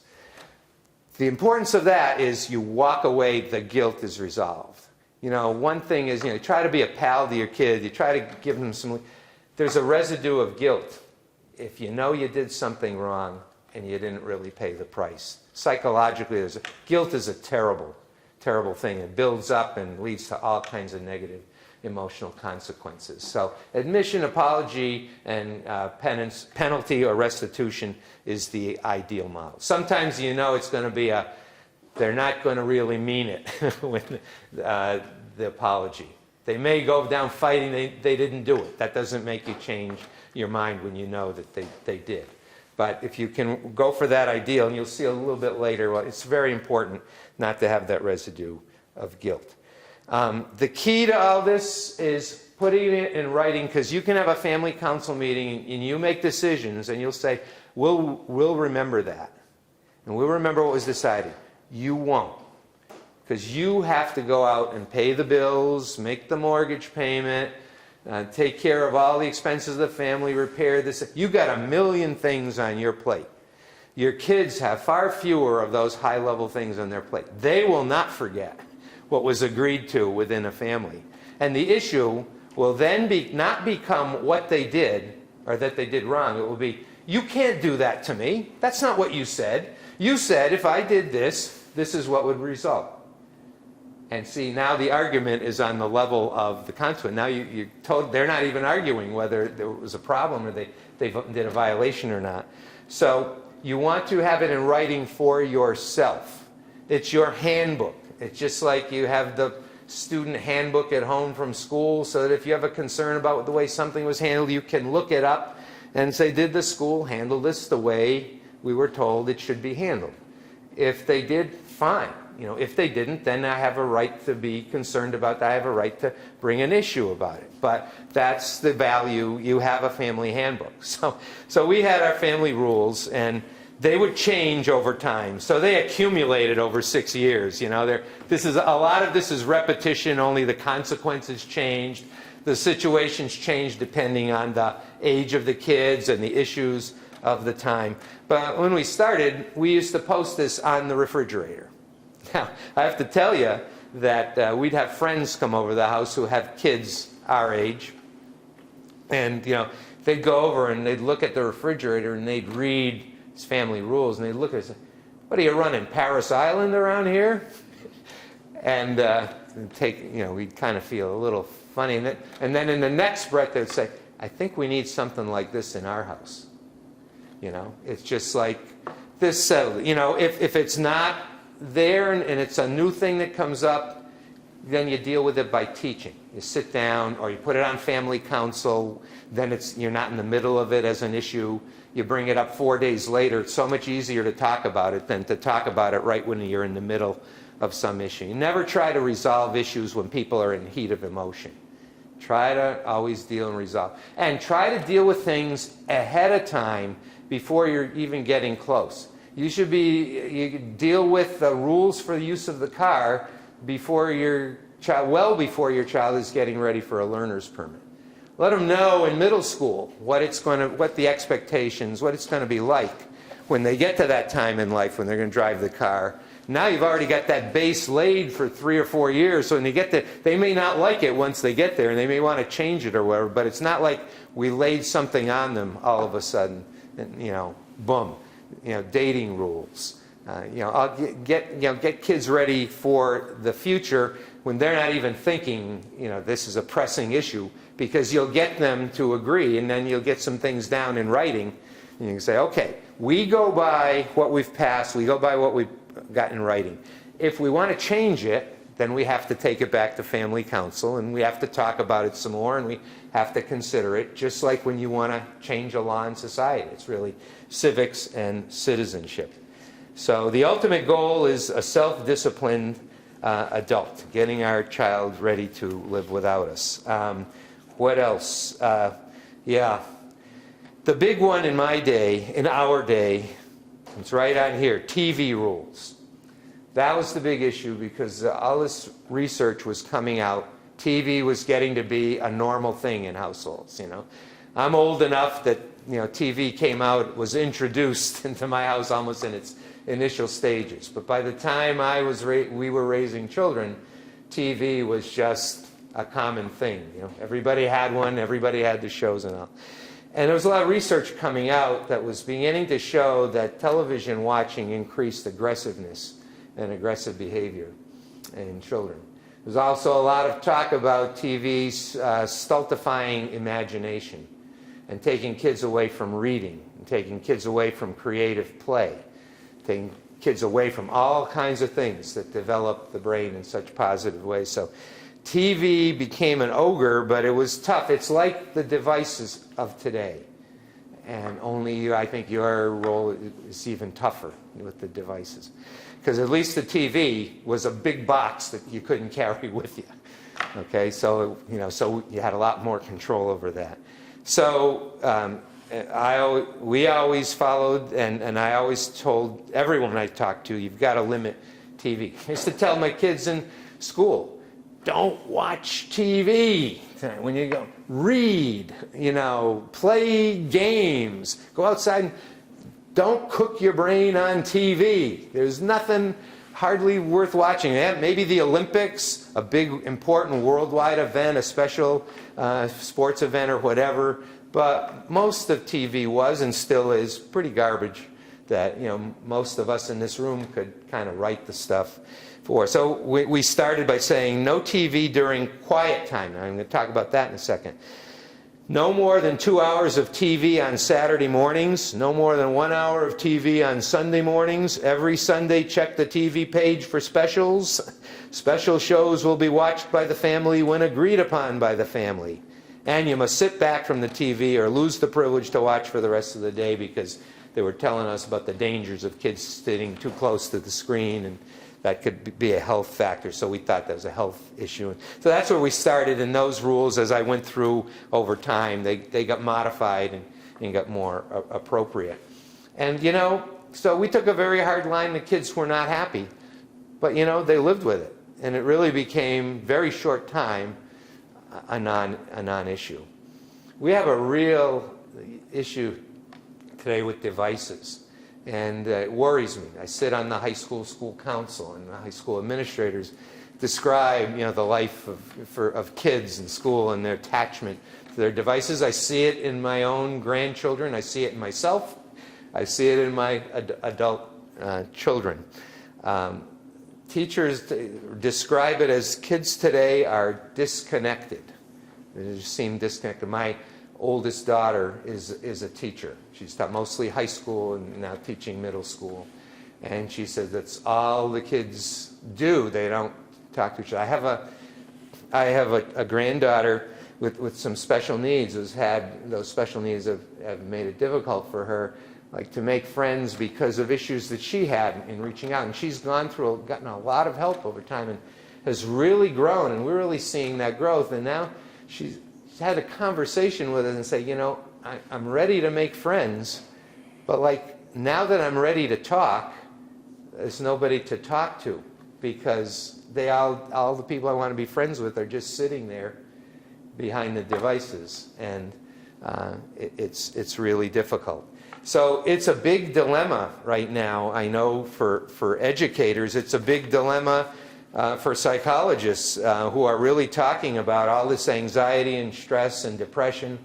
The importance of that is you walk away, the guilt is resolved. You know, one thing is, you try to be a pal to your kid, you try to give them some, there's a residue of guilt if you know you did something wrong and you didn't really pay the price. Psychologically, guilt is a terrible, terrible thing. It builds up and leads to all kinds of negative emotional consequences. So admission, apology, and penalty or restitution is the ideal model. Sometimes you know it's going to be they're not going to really mean it with the apology. They may go down fighting, they didn't do it. That doesn't make you change your mind when you know that they did. But if you can go for that ideal, and you'll see a little bit later, well, it's very important not to have that residue of guilt. The key to all this is putting it in writing, because you can have a family council meeting and you make decisions and you'll say, we'll remember that. And we'll remember what was decided. You won't. Because you have to go out and pay the bills, make the mortgage payment, take care of all the expenses of the family, repair this. You've got a million things on your plate. Your kids have far fewer of those high-level things on their plate. They will not forget what was agreed to within a family. And the issue will then not become what they did or that they did wrong. It will be, you can't do that to me. That's not what you said. You said if I did this, this is what would result. And see, now the argument is on the level of the consequence. Now you're told they're not even arguing whether there was a problem or they did a violation or not. So you want to have it in writing for yourself. It's your handbook. It's just like you have the student handbook at home from school, so that if you have a concern about the way something was handled, you can look it up and say, did the school handle this the way we were told it should be handled? If they did, fine. If they didn't, then I have a right to be concerned about that. I have a right to bring an issue about it. But that's the value. You have a family handbook. So we had our family rules, and they would change over time. So they accumulated over 6 years. A lot of this is repetition, only the consequences changed. The situations changed depending on the age of the kids and the issues of the time. But when we started, we used to post this on the refrigerator. Now, I have to tell you that we'd have friends come over the house who have kids our age. And, they'd go over and they'd look at the refrigerator and they'd read family rules, and they look at us, what are you running, Paris Island around here? And we'd kind of feel a little funny. And then in the next breath, they'd say, I think we need something like this in our house. It's just like this, if it's not there and it's a new thing that comes up, then you deal with it by teaching. You sit down or you put it on family council, then you're not in the middle of it as an issue. You bring it up 4 days later. It's so much easier to talk about it than to talk about it right when you're in the middle of some issue. You never try to resolve issues when people are in heat of emotion. Try to always deal and resolve. And try to deal with things ahead of time before you're even getting close. You deal with the rules for the use of the car before your child, well before your child is getting ready for a learner's permit. Let them know in middle school what the expectations, what it's going to be like when they get to that time in life when they're going to drive the car. Now you've already got that base laid for 3 or 4 years, so when they get there, they may not like it once they get there, and they may want to change it or whatever, but it's not like we laid something on them all of a sudden, and, boom, dating rules. I'll get kids ready for the future when they're not even thinking, this is a pressing issue, because you'll get them to agree, and then you'll get some things down in writing, and you can say, okay, we go by what we've passed, we go by what we've got in writing. If we want to change it, then we have to take it back to family council, and we have to talk about it some more, and we have to consider it, just like when you want to change a law in society. It's really civics and citizenship. So the ultimate goal is a self-disciplined adult, getting our child ready to live without us. What else? Yeah. The big one in my day, in our day, it's right on here, TV rules. That was the big issue because all this research was coming out. TV was getting to be a normal thing in households, you know. I'm old enough that, you know, TV came out, was introduced into my house almost in its initial stages. But by the time we were raising children, TV was just a common thing. You know, everybody had one, everybody had the shows and all. And there was a lot of research coming out that was beginning to show that television watching increased aggressiveness and aggressive behavior in children. There's also a lot of talk about TV's stultifying imagination and taking kids away from reading, and taking kids away from creative play, taking kids away from all kinds of things that develop the brain in such positive ways. So TV became an ogre, but it was tough. It's like the devices of today. And only I think your role is even tougher with the devices. Because at least the TV was a big box that you couldn't carry with you. Okay, so, you know, so you had a lot more control over that. So we always followed, and I always told everyone I talked to, you've got to limit TV. I used to tell my kids in school, don't watch TV. When you go, read, you know, play games, go outside and don't cook your brain on TV. There's nothing hardly worth watching. Maybe the Olympics, a big important worldwide event, a special sports event or whatever, but most of TV was and still is pretty garbage that, you know, most of us in this room could kind of write the stuff for. So we started by saying no TV during quiet time. Now, I'm going to talk about that in a second. No more than 2 hours of TV on Saturday mornings. No more than 1 hour of TV on Sunday mornings. Every Sunday, check the TV page for specials. Special shows will be watched by the family when agreed upon by the family. And you must sit back from the TV or lose the privilege to watch for the rest of the day because they were telling us about the dangers of kids sitting too close to the screen, and that could be a health factor, so we thought that was a health issue. So that's where we started, and those rules, as I went through over time, they got modified and got more appropriate. And, you know, so we took a very hard line. The kids were not happy, but, you know, they lived with it. And it really became, very short time, a non-issue. We have a real issue today with devices. And it worries me. I sit on the high school council, and the high school administrators describe, you know, the life of kids in school and their attachment to their devices. I see it in my own grandchildren. I see it in myself. I see it in my adult children. Teachers describe it as kids today are disconnected. They just seem disconnected. My oldest daughter is a teacher. She's taught mostly high school and now teaching middle school. And she says that's all the kids do. They don't talk to each other. I have a granddaughter with some special needs who's had those special needs have made it difficult for her, like to make friends because of issues that she had in reaching out. And she's gotten a lot of help over time and has really grown, and we're really seeing that growth. And now she's had a conversation with us and say, you know, I'm ready to make friends, but like now that I'm ready to talk, there's nobody to talk to because all the people I want to be friends with are just sitting there behind the devices, and it's really difficult. So it's a big dilemma right now. I know for educators, it's a big dilemma for psychologists who are really talking about all this anxiety and stress and depression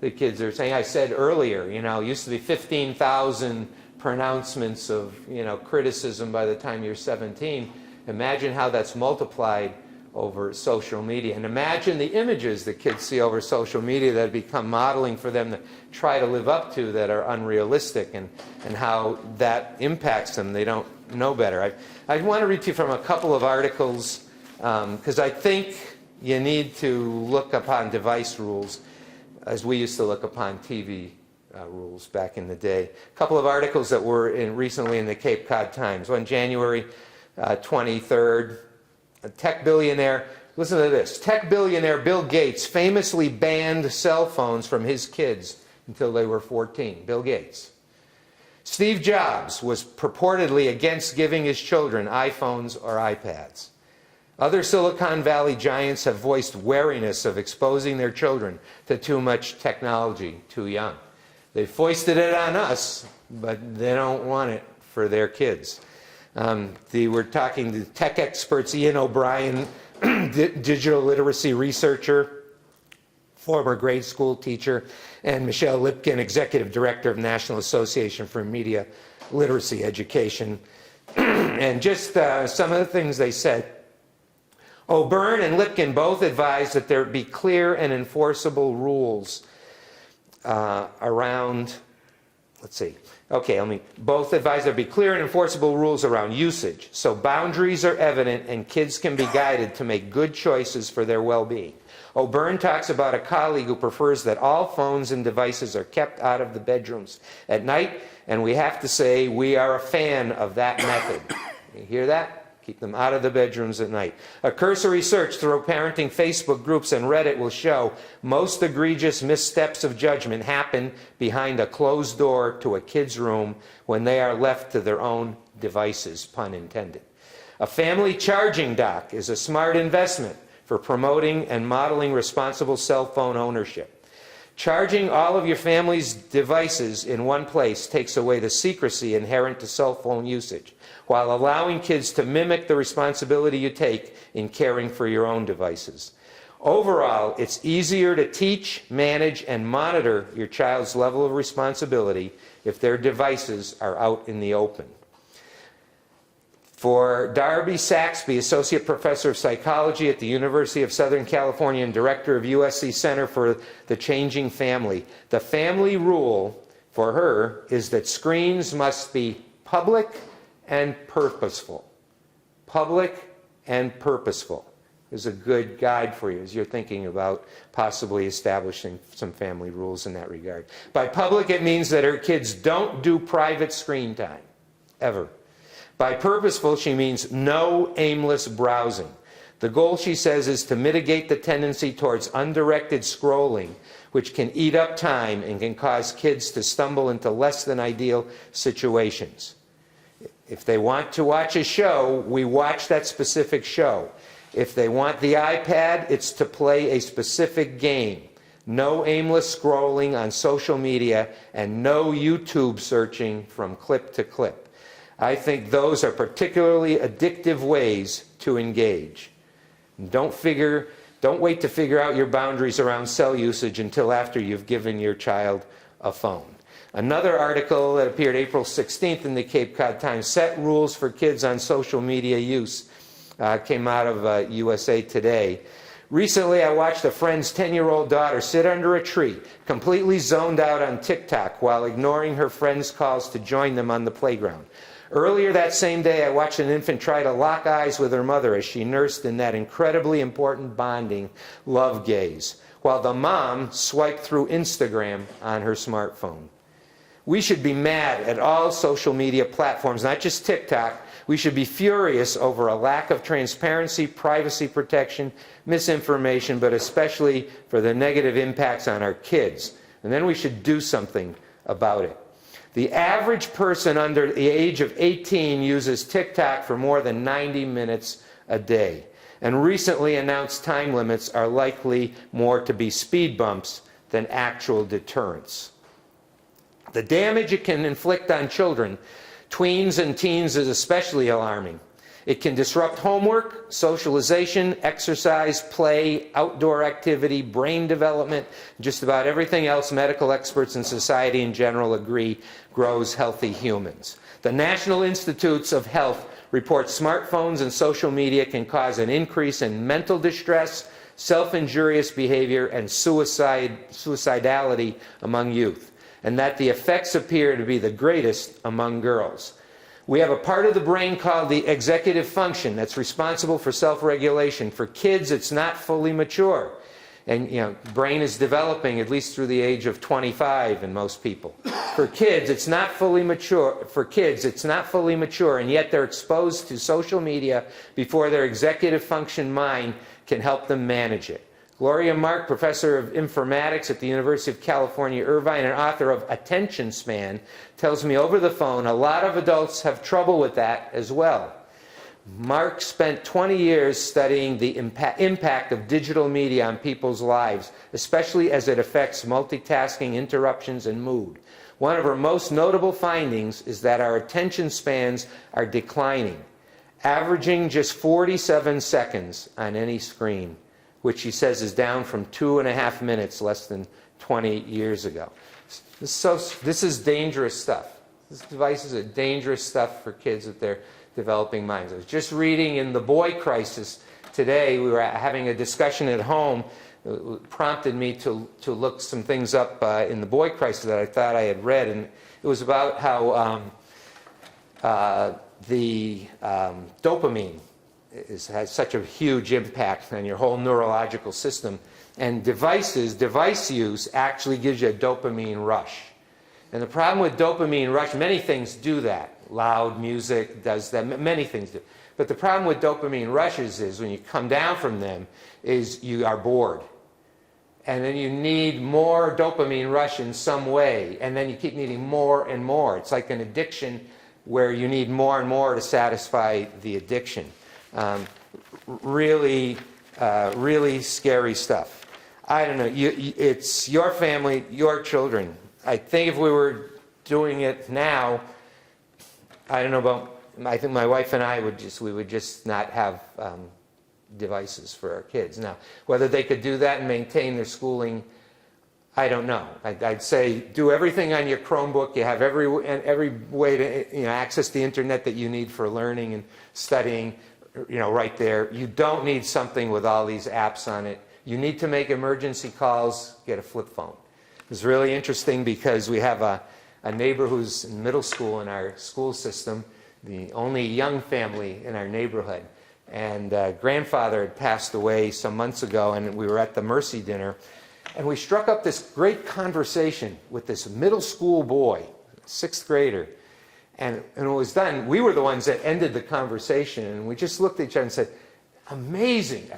the kids are saying. I said earlier, you know, it used to be 15,000 pronouncements of, you know, criticism by the time you're 17. Imagine how that's multiplied over social media. And imagine the images that kids see over social media that become modeling for them to try to live up to that are unrealistic, and how that impacts them. They don't know better. I want to read to you from a couple of articles because I think you need to look upon device rules as we used to look upon TV rules back in the day. A couple of articles that were recently in the Cape Cod Times. On January 23rd, a tech billionaire, listen to this, tech billionaire Bill Gates famously banned cell phones from his kids until they were 14. Bill Gates. Steve Jobs was purportedly against giving his children iPhones or iPads. Other Silicon Valley giants have voiced wariness of exposing their children to too much technology too young. They foisted it on us, but they don't want it for their kids. They were talking to tech experts, Ian O'Brien, digital literacy researcher, former grade school teacher, and Michelle Lipkin, executive director of National Association for Media Literacy Education. And just some of the things they said. O'Byrne and Lipkin both advised that there be clear and enforceable rules around, both advise there be clear and enforceable rules around usage, so boundaries are evident and kids can be guided to make good choices for their well-being. O'Byrne talks about a colleague who prefers that all phones and devices are kept out of the bedrooms at night, and we have to say we are a fan of that method. You hear that? Keep them out of the bedrooms at night. A cursory search through parenting Facebook groups and Reddit will show most egregious missteps of judgment happen behind a closed door to a kid's room when they are left to their own devices, pun intended. A family charging dock is a smart investment for promoting and modeling responsible cell phone ownership. Charging all of your family's devices in one place takes away the secrecy inherent to cell phone usage, while allowing kids to mimic the responsibility you take in caring for your own devices. Overall, it's easier to teach, manage, and monitor your child's level of responsibility if their devices are out in the open. For Darby Saxby, Associate Professor of Psychology at the University of Southern California and Director of USC Center for the Changing Family, the family rule for her is that screens must be public and purposeful. Public and purposeful is a good guide for you as you're thinking about possibly establishing some family rules in that regard. By public, it means that her kids don't do private screen time, ever. By purposeful, she means no aimless browsing. The goal, she says, is to mitigate the tendency towards undirected scrolling, which can eat up time and can cause kids to stumble into less than ideal situations. If they want to watch a show, we watch that specific show. If they want the iPad, it's to play a specific game. No aimless scrolling on social media and no YouTube searching from clip to clip. I think those are particularly addictive ways to engage. Don't wait to figure out your boundaries around cell usage until after you've given your child a phone. Another article that appeared April 16th in the Cape Cod Times, Set Rules for Kids on Social Media Use, came out of USA Today. Recently, I watched a friend's 10-year-old daughter sit under a tree, completely zoned out on TikTok while ignoring her friends' calls to join them on the playground. Earlier that same day, I watched an infant try to lock eyes with her mother as she nursed in that incredibly important bonding love gaze, while the mom swiped through Instagram on her smartphone. We should be mad at all social media platforms, not just TikTok. We should be furious over a lack of transparency, privacy protection, misinformation, but especially for the negative impacts on our kids. And then we should do something about it. The average person under the age of 18 uses TikTok for more than 90 minutes a day. And recently announced time limits are likely more to be speed bumps than actual deterrents. The damage it can inflict on children, tweens and teens, is especially alarming. It can disrupt homework, socialization, exercise, play, outdoor activity, brain development, just about everything else medical experts and society in general agree grows healthy humans. The National Institutes of Health report smartphones and social media can cause an increase in mental distress, self-injurious behavior, and suicidality among youth, and that the effects appear to be the greatest among girls. We have a part of the brain called the executive function that's responsible for self-regulation. For kids, it's not fully mature. And, brain is developing at least through the age of 25 in most people. For kids, it's not fully mature. And yet they're exposed to social media before their executive function mind can help them manage it. Gloria Mark, professor of informatics at the University of California, Irvine, and author of Attention Span, tells me over the phone a lot of adults have trouble with that as well. Mark spent 20 years studying the impact of digital media on people's lives, especially as it affects multitasking, interruptions, and mood. One of her most notable findings is that our attention spans are declining, averaging just 47 seconds on any screen, which she says is down from 2.5 minutes less than 20 years ago. This is dangerous stuff. This device is dangerous stuff for kids at their developing minds. I was just reading in The Boy Crisis today. We were having a discussion at home. It prompted me to look some things up in The Boy Crisis that I thought I had read. And it was about how the dopamine has such a huge impact on your whole neurological system. And device use actually gives you a dopamine rush. And the problem with dopamine rush, many things do that. Loud music does that, many things do. But the problem with dopamine rushes is when you come down from them is you are bored. And then you need more dopamine rush in some way. And then you keep needing more and more. It's like an addiction where you need more and more to satisfy the addiction. Really scary stuff. I don't know. It's your family, your children. I think if we were doing it now, I don't know about, I think my wife and I would just not have devices for our kids. Now, whether they could do that and maintain their schooling, I don't know. I'd say do everything on your Chromebook. You have every way to access the internet that you need for learning and studying, right there. You don't need something with all these apps on it. You need to make emergency calls, get a flip phone. It's really interesting because we have a neighbor who's in middle school in our school system, the only young family in our neighborhood. And grandfather had passed away some months ago, and we were at the Mercy dinner. And we struck up this great conversation with this middle school boy, 6th grader. And when it was done, we were the ones that ended the conversation. And we just looked at each other and said, amazing.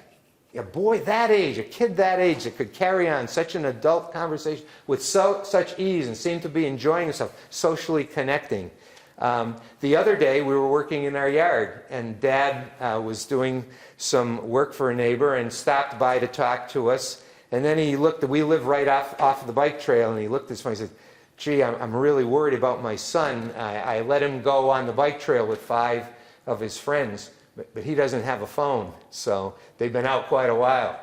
A boy that age, a kid that age that could carry on such an adult conversation with such ease and seemed to be enjoying himself, socially connecting. The other day we were working in our yard and Dad was doing some work for a neighbor and stopped by to talk to us. And then he looked, we live right off the bike trail, and he looked this way and said, gee, I'm really worried about my son. I let him go on the bike trail with 5 of his friends. But he doesn't have a phone, so they've been out quite a while.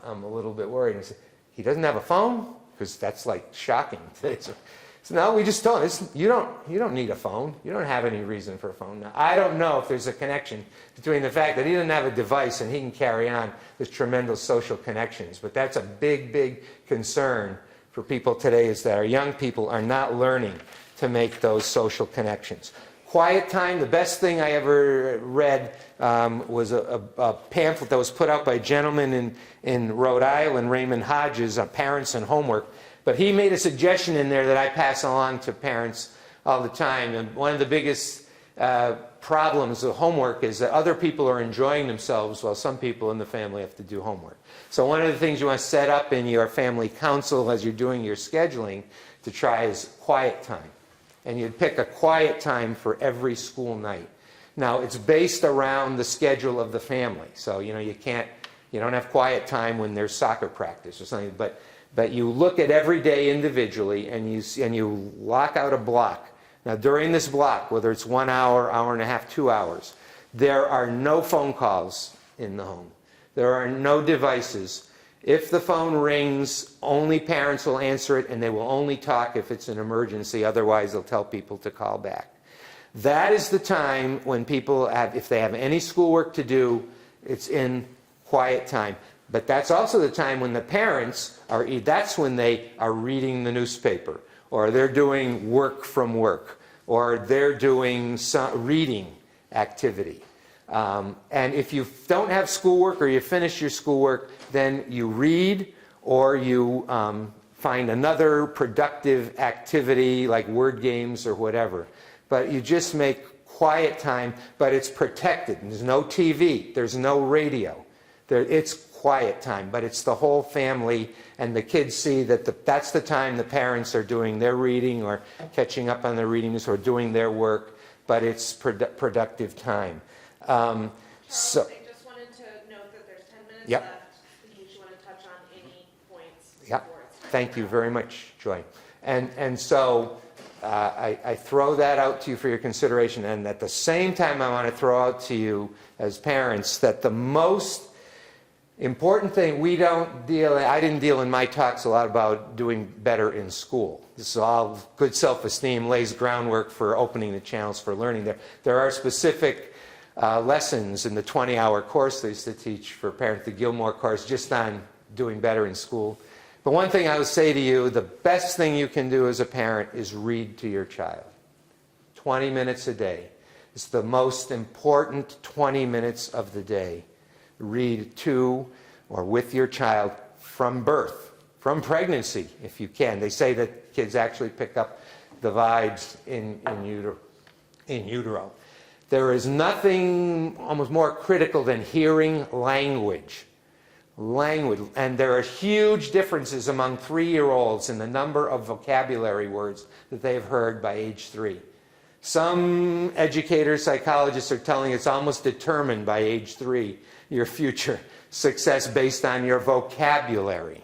I'm a little bit worried. I said, he doesn't have a phone? Because that's like shocking. So no, we just told him, you don't need a phone. You don't have any reason for a phone. Now, I don't know if there's a connection between the fact that he doesn't have a device and he can carry on with tremendous social connections. But that's a big, big concern for people today, is that our young people are not learning to make those social connections. Quiet time, the best thing I ever read was a pamphlet that was put out by a gentleman in Rhode Island, Raymond Hodges, on parents and homework. But he made a suggestion in there that I pass along to parents all the time. And one of the biggest problems with homework is that other people are enjoying themselves while some people in the family have to do homework. So one of the things you want to set up in your family council as you're doing your scheduling to try is quiet time. And you'd pick a quiet time for every school night. Now, it's based around the schedule of the family. So, you don't have quiet time when there's soccer practice or something. But you look at every day individually, and you lock out a block. Now, during this block, whether it's 1 hour, hour and a half, 2 hours, there are no phone calls in the home. There are no devices. If the phone rings, only parents will answer it, and they will only talk if it's an emergency. Otherwise, they'll tell people to call back. That is the time when people if they have any schoolwork to do, it's in quiet time. But that's also the time when the parents that's when they are reading the newspaper, or they're doing work from work, or they're doing some reading activity. And if you don't have schoolwork or you finish your schoolwork, then you read or you find another productive activity like word games or whatever. But you just make quiet time, but it's protected. There's no TV, there's no radio. It's quiet time, but it's the whole family, and the kids see that that's the time the parents are doing their reading or catching up on their readings or doing their work, but it's productive time. Charles, So, I just wanted to note that there's 10 minutes Yep. left in case you want to touch on any points. yeah, before it's time thank for you round. very much, Joy. And so I throw that out to you for your consideration, and at the same time I want to throw out to you as parents that the most important thing I didn't deal in my talks a lot about doing better in school. This is all good self-esteem, lays groundwork for opening the channels for learning. There are specific lessons in the 20-hour course they used to teach for parents, the Gilmore course, just on doing better in school. But one thing I would say to you, the best thing you can do as a parent is read to your child. 20 minutes a day. It's the most important 20 minutes of the day. Read to or with your child from birth, from pregnancy, if you can. They say that kids actually pick up the vibes in utero. There is nothing almost more critical than hearing language. And there are huge differences among 3-year-olds in the number of vocabulary words that they've heard by age 3. Some educators, psychologists are telling it's almost determined by age 3, your future success based on your vocabulary.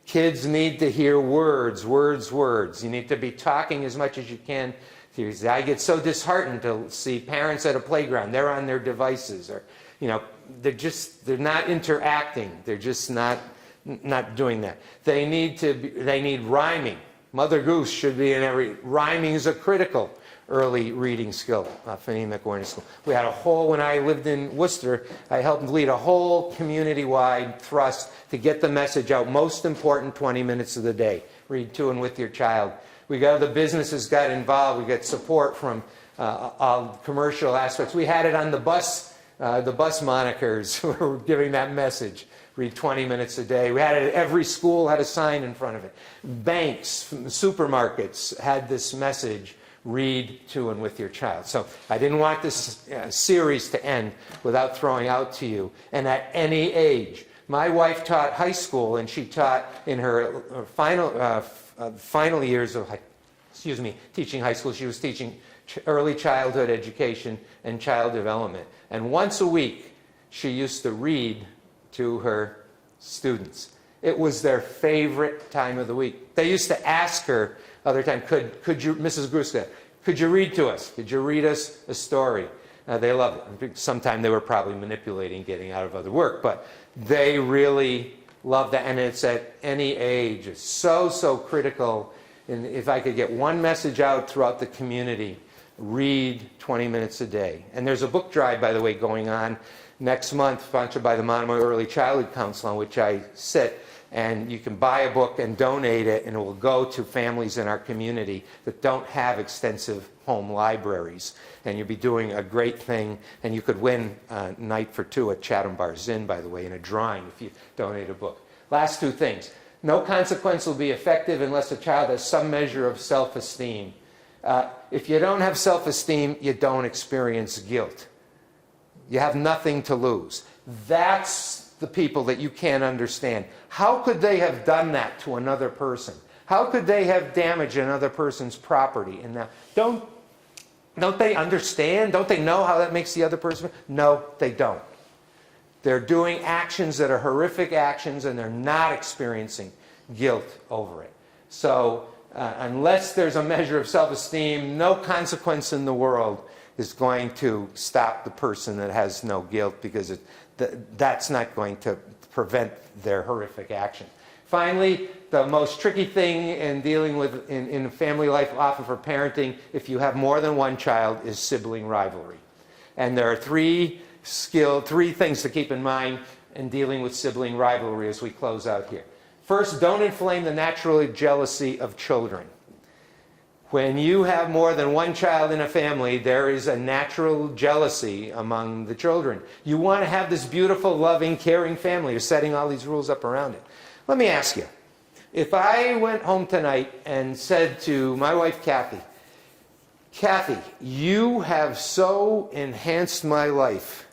Kids need to hear words, words, words. You need to be talking as much as you can. I get so disheartened to see parents at a playground. They're on their devices, or they're not interacting. They're just not doing that. They need rhyming. Mother Goose should be in every. Rhyming is a critical early reading skill, phonemic awareness skill. We had when I lived in Worcester, I helped lead a whole community-wide thrust to get the message out. Most important 20 minutes of the day. Read to and with your child. The businesses got involved. We got support from all commercial aspects. We had it on the bus monikers who were giving that message. Read 20 minutes a day. We had it at every school, had a sign in front of it. Banks, supermarkets had this message. Read to and with your child. So I didn't want this series to end without throwing out to you. And at any age. My wife taught high school, and she taught in her final years of teaching high school. She was teaching early childhood education and child development. And once a week, she used to read to her students. It was their favorite time of the week. They used to ask her other time, could you, Mrs. Gruska, could you read to us? Could you read us a story? They loved it. Sometimes they were probably manipulating, getting out of other work, but they really loved that. And it's at any age. It's so critical. And if I could get one message out throughout the community, read 20 minutes a day. And there's a book drive, by the way, going on next month, sponsored by the Monomoy Early Childhood Council, on which I sit. And you can buy a book and donate it, and it will go to families in our community that don't have extensive home libraries. And you'll be doing a great thing, and you could win a night for 2 at Chatham Bar's Inn, by the way, in a drawing if you donate a book. Last 2 things. No consequence will be effective unless a child has some measure of self-esteem. If you don't have self-esteem, you don't experience guilt. You have nothing to lose. That's the people that you can't understand. How could they have done that to another person? How could they have damaged another person's property? And now, don't they understand? Don't they know how that makes the other person? No, they don't. They're doing actions that are horrific actions, and they're not experiencing guilt over it. So unless there's a measure of self-esteem, no consequence in the world is going to stop the person that has no guilt, because that's not going to prevent their horrific action. Finally, the most tricky thing in dealing with in family life, often for parenting, if you have more than one child, is sibling rivalry. And there are three things to keep in mind in dealing with sibling rivalry as we close out here. First, don't inflame the natural jealousy of children. When you have more than one child in a family, there is a natural jealousy among the children. You want to have this beautiful, loving, caring family. You're setting all these rules up around it. Let me ask you, if I went home tonight and said to my wife, Kathy, you have so enhanced my life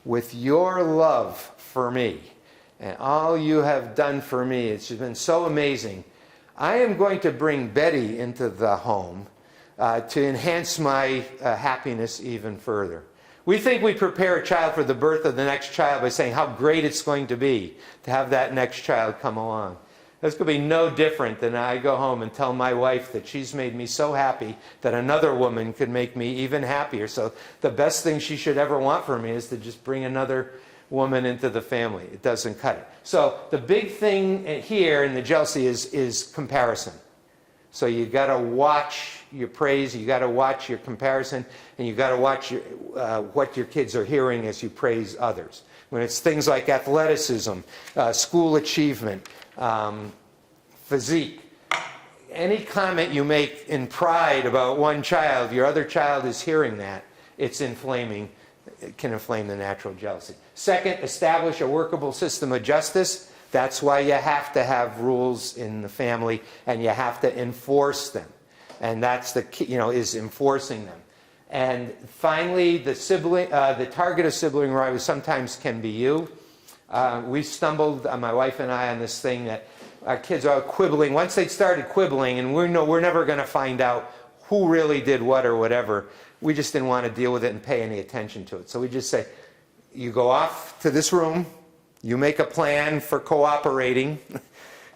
with your love for me, and all you have done for me, it's been so amazing. I am going to bring Betty into the home to enhance my happiness even further. We think we prepare a child for the birth of the next child by saying how great it's going to be to have that next child come along. That's going to be no different than I go home and tell my wife that she's made me so happy that another woman could make me even happier. So the best thing she should ever want for me is to just bring another woman into the family. It doesn't cut it. So the big thing here in the jealousy is comparison. So you got to watch your praise, you got to watch your comparison, and you got to watch what your kids are hearing as you praise others. When it's things like athleticism, school achievement, physique, any comment you make in pride about one child, your other child is hearing that, it can inflame the natural jealousy. Second, establish a workable system of justice. That's why you have to have rules in the family, and you have to enforce them. And that's the key, is enforcing them. And finally, the target of sibling rivalry sometimes can be you. We stumbled, my wife and I, on this thing that our kids are quibbling. Once they started quibbling, and we know we're never going to find out who really did what or whatever, we just didn't want to deal with it and pay any attention to it. So we just say, you go off to this room, you make a plan for cooperating.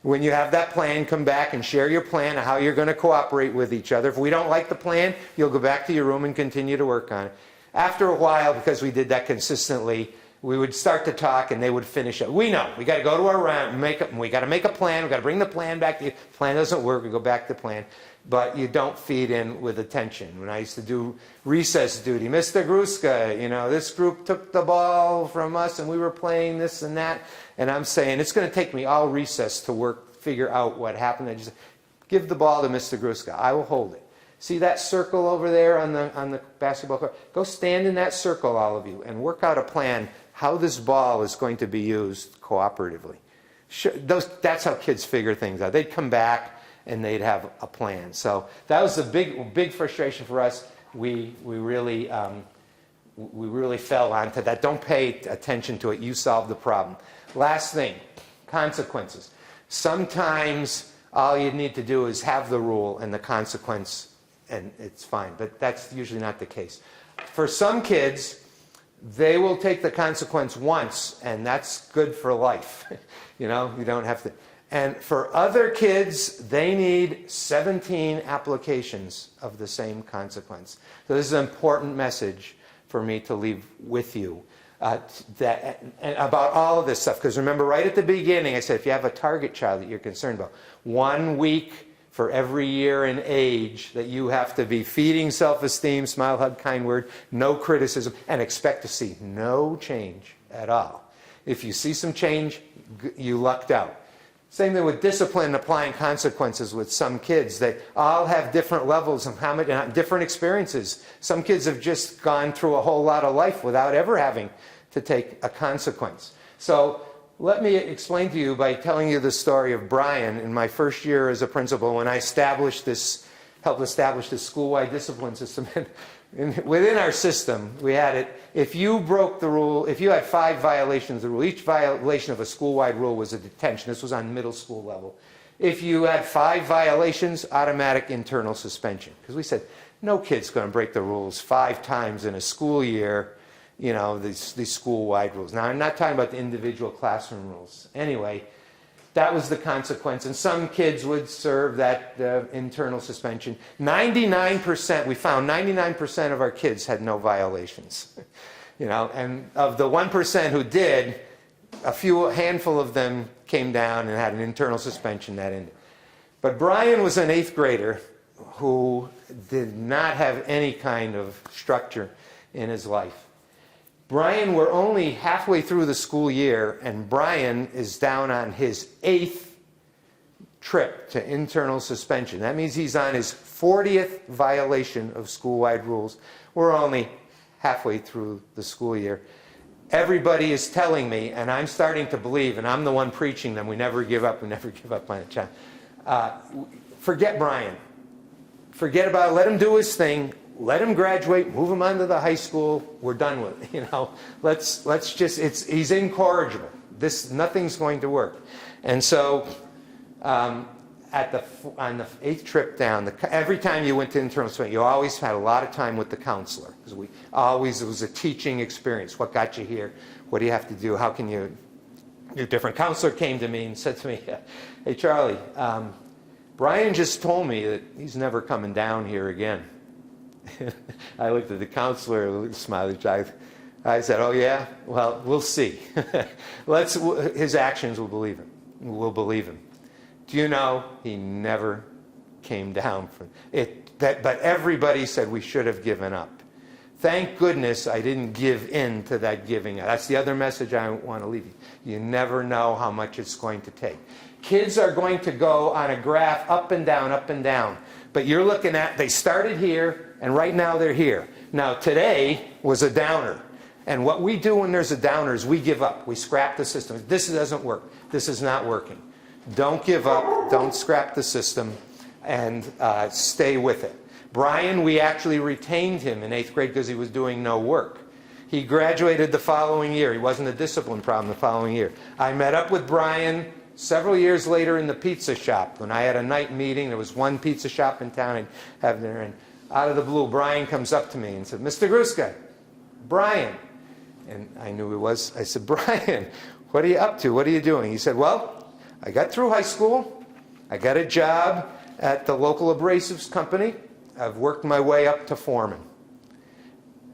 When you have that plan, come back and share your plan of how you're going to cooperate with each other. If we don't like the plan, you'll go back to your room and continue to work on it. After a while, because we did that consistently, we would start to talk and they would finish up. We know, we got to go to our round, we got to make a plan, we got to bring the plan back to you. The plan doesn't work, we go back to the plan. But you don't feed in with attention. When I used to do recess duty, Mr. Gruska, this group took the ball from us and we were playing this and that. And I'm saying, it's going to take me all recess to figure out what happened. I just give the ball to Mr. Gruska. I will hold it. See that circle over there on the basketball court? Go stand in that circle, all of you, and work out a plan how this ball is going to be used cooperatively. That's how kids figure things out. They'd come back and they'd have a plan. So that was the big frustration for us. We really fell onto that. Don't pay attention to it. You solve the problem. Last thing, consequences. Sometimes all you need to do is have the rule and the consequence, and it's fine. But that's usually not the case. For some kids, they will take the consequence once, and that's good for life. You don't have to. And for other kids, they need 17 applications of the same consequence. So this is an important message for me to leave with you about all of this stuff. Because remember, right at the beginning, I said, if you have a target child that you're concerned about, 1 week for every year in age that you have to be feeding self-esteem, smile, hug, kind word, no criticism, and expect to see no change at all. If you see some change, you lucked out. Same thing with discipline and applying consequences with some kids. They all have different levels of different experiences. Some kids have just gone through a whole lot of life without ever having to take a consequence. So let me explain to you by telling you the story of Brian in my first year as a principal when I helped establish this school-wide discipline system. Within our system, we had it, if you broke the rule, if you had 5 violations of the rule, each violation of a school-wide rule was a detention. This was on middle school level. If you had 5 violations, automatic internal suspension. Because we said, no kid's going to break the rules 5 times in a school year, these school-wide rules. Now, I'm not talking about the individual classroom rules. Anyway, that was the consequence. And some kids would serve that internal suspension. 99%, we found 99% of our kids had no violations. And of the 1% who did, a handful of them came down and had an internal suspension that ended. But Brian was an 8th grader who did not have any kind of structure in his life. Brian, we're only halfway through the school year, and Brian is down on his 8th trip to internal suspension. That means he's on his 40th violation of school-wide rules. We're only halfway through the school year. everybody is telling me, and I'm starting to believe, and I'm the one preaching them, we never give up on a child. Forget Brian. Forget about it. Let him do his thing. Let him graduate. Move him on to the high school. We're done with it. Let's just. He's incorrigible. Nothing's going to work. And so, on the 8th trip down, every time you went to internal student, you always had a lot of time with the counselor, because it was a teaching experience. What got you here? What do you have to do? How can you? A different counselor came to me and said to me, "Hey, Charlie, Brian just told me that he's never coming down here again." I looked at the counselor, smiled. I said, "Oh yeah, well, we'll see. His actions will believe him. We'll believe him." Do you know he never came down from it? But everybody said we should have given up. Thank goodness I didn't give in to that giving up. That's the other message I want to leave you. You never know how much it's going to take. Kids are going to go on a graph up and down, up and down. But you're looking at, they started here, and right now they're here. Now today was a downer. And what we do when there's a downer is we give up. We scrap the system. This doesn't work. This is not working. Don't give up. Don't scrap the system. And stay with it. Brian, we actually retained him in 8th grade because he was doing no work. He graduated the following year. He wasn't a discipline problem the following year. I met up with Brian several years later in the pizza shop. When I had a night meeting, there was one pizza shop in town I'd have there, and out of the blue, Brian comes up to me and said, "Mr. Gruska, Brian." And I knew he was. I said, "Brian, what are you up to? What are you doing?" He said, "Well, I got through high school. I got a job at the local abrasives company. I've worked my way up to foreman.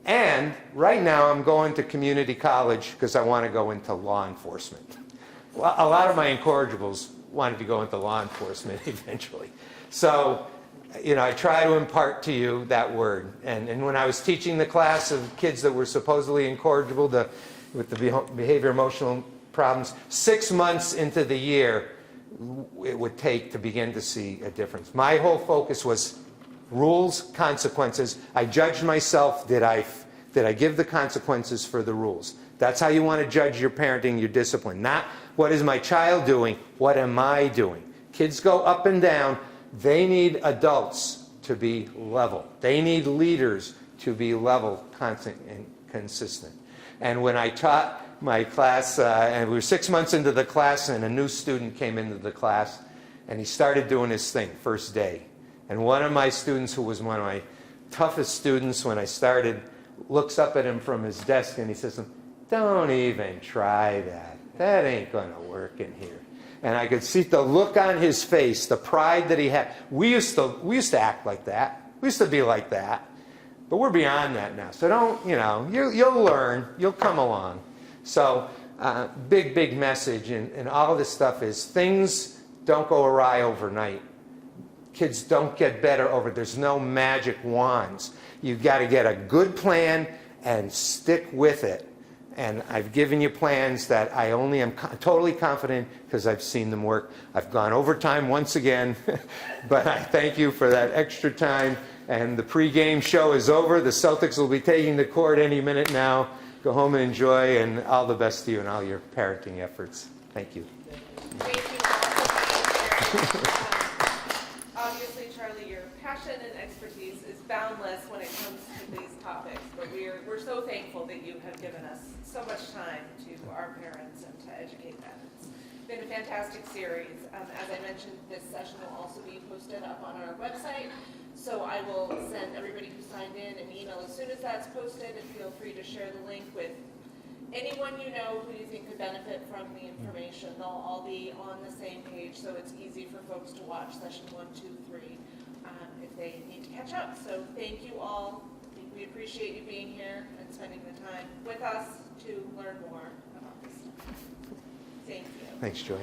And right now I'm going to community college because I want to go into law enforcement." Well, a lot of my incorrigibles wanted to go into law enforcement eventually. So, I try to impart to you that word. And when I was teaching the class of kids that were supposedly incorrigible with the behavior emotional problems, 6 months into the year, it would take to begin to see a difference. My whole focus was rules, consequences. I judged myself. Did I give the consequences for the rules? That's how you want to judge your parenting, your discipline. Not what is my child doing, what am I doing? Kids go up and down. They need adults to be level. They need leaders to be level, constant, and consistent. And when I taught my class, and we were 6 months into the class, and a new student came into the class, and he started doing his thing, first day. And one of my students, who was one of my toughest students when I started, looks up at him from his desk and he says, "Don't even try that. That ain't going to work in here." And I could see the look on his face, the pride that he had. We used to act like that. We used to be like that. But we're beyond that now. So don't, you'll learn. You'll come along. So big message. And all of this stuff is things don't go awry overnight. Kids don't get better over. There's no magic wands. You've got to get a good plan and stick with it. And I've given you plans that I only am totally confident because I've seen them work. I've gone overtime once again, but I thank you for that extra time. And the pregame show is over. The Celtics will be taking the court any minute now. Go home and enjoy, and all the best to you in all your parenting efforts. Thank you. Thank you all for being here. Obviously, Charlie, your passion and expertise is boundless when it comes to these topics, but we're so thankful that you have given us so much time to our parents and to educate them. It's been a fantastic series. As I mentioned, this session will also be posted up on our website, so I will send everybody who signed in an email as soon as that's posted, and feel free to share the link with anyone you know who you think could benefit from the information. They'll all be on the same page, so it's easy for folks to watch session 1, 2, 3 if they need to catch up. So thank you all. We appreciate you being here and spending the time with us to learn more about this stuff. Thank you. Thanks, Joy.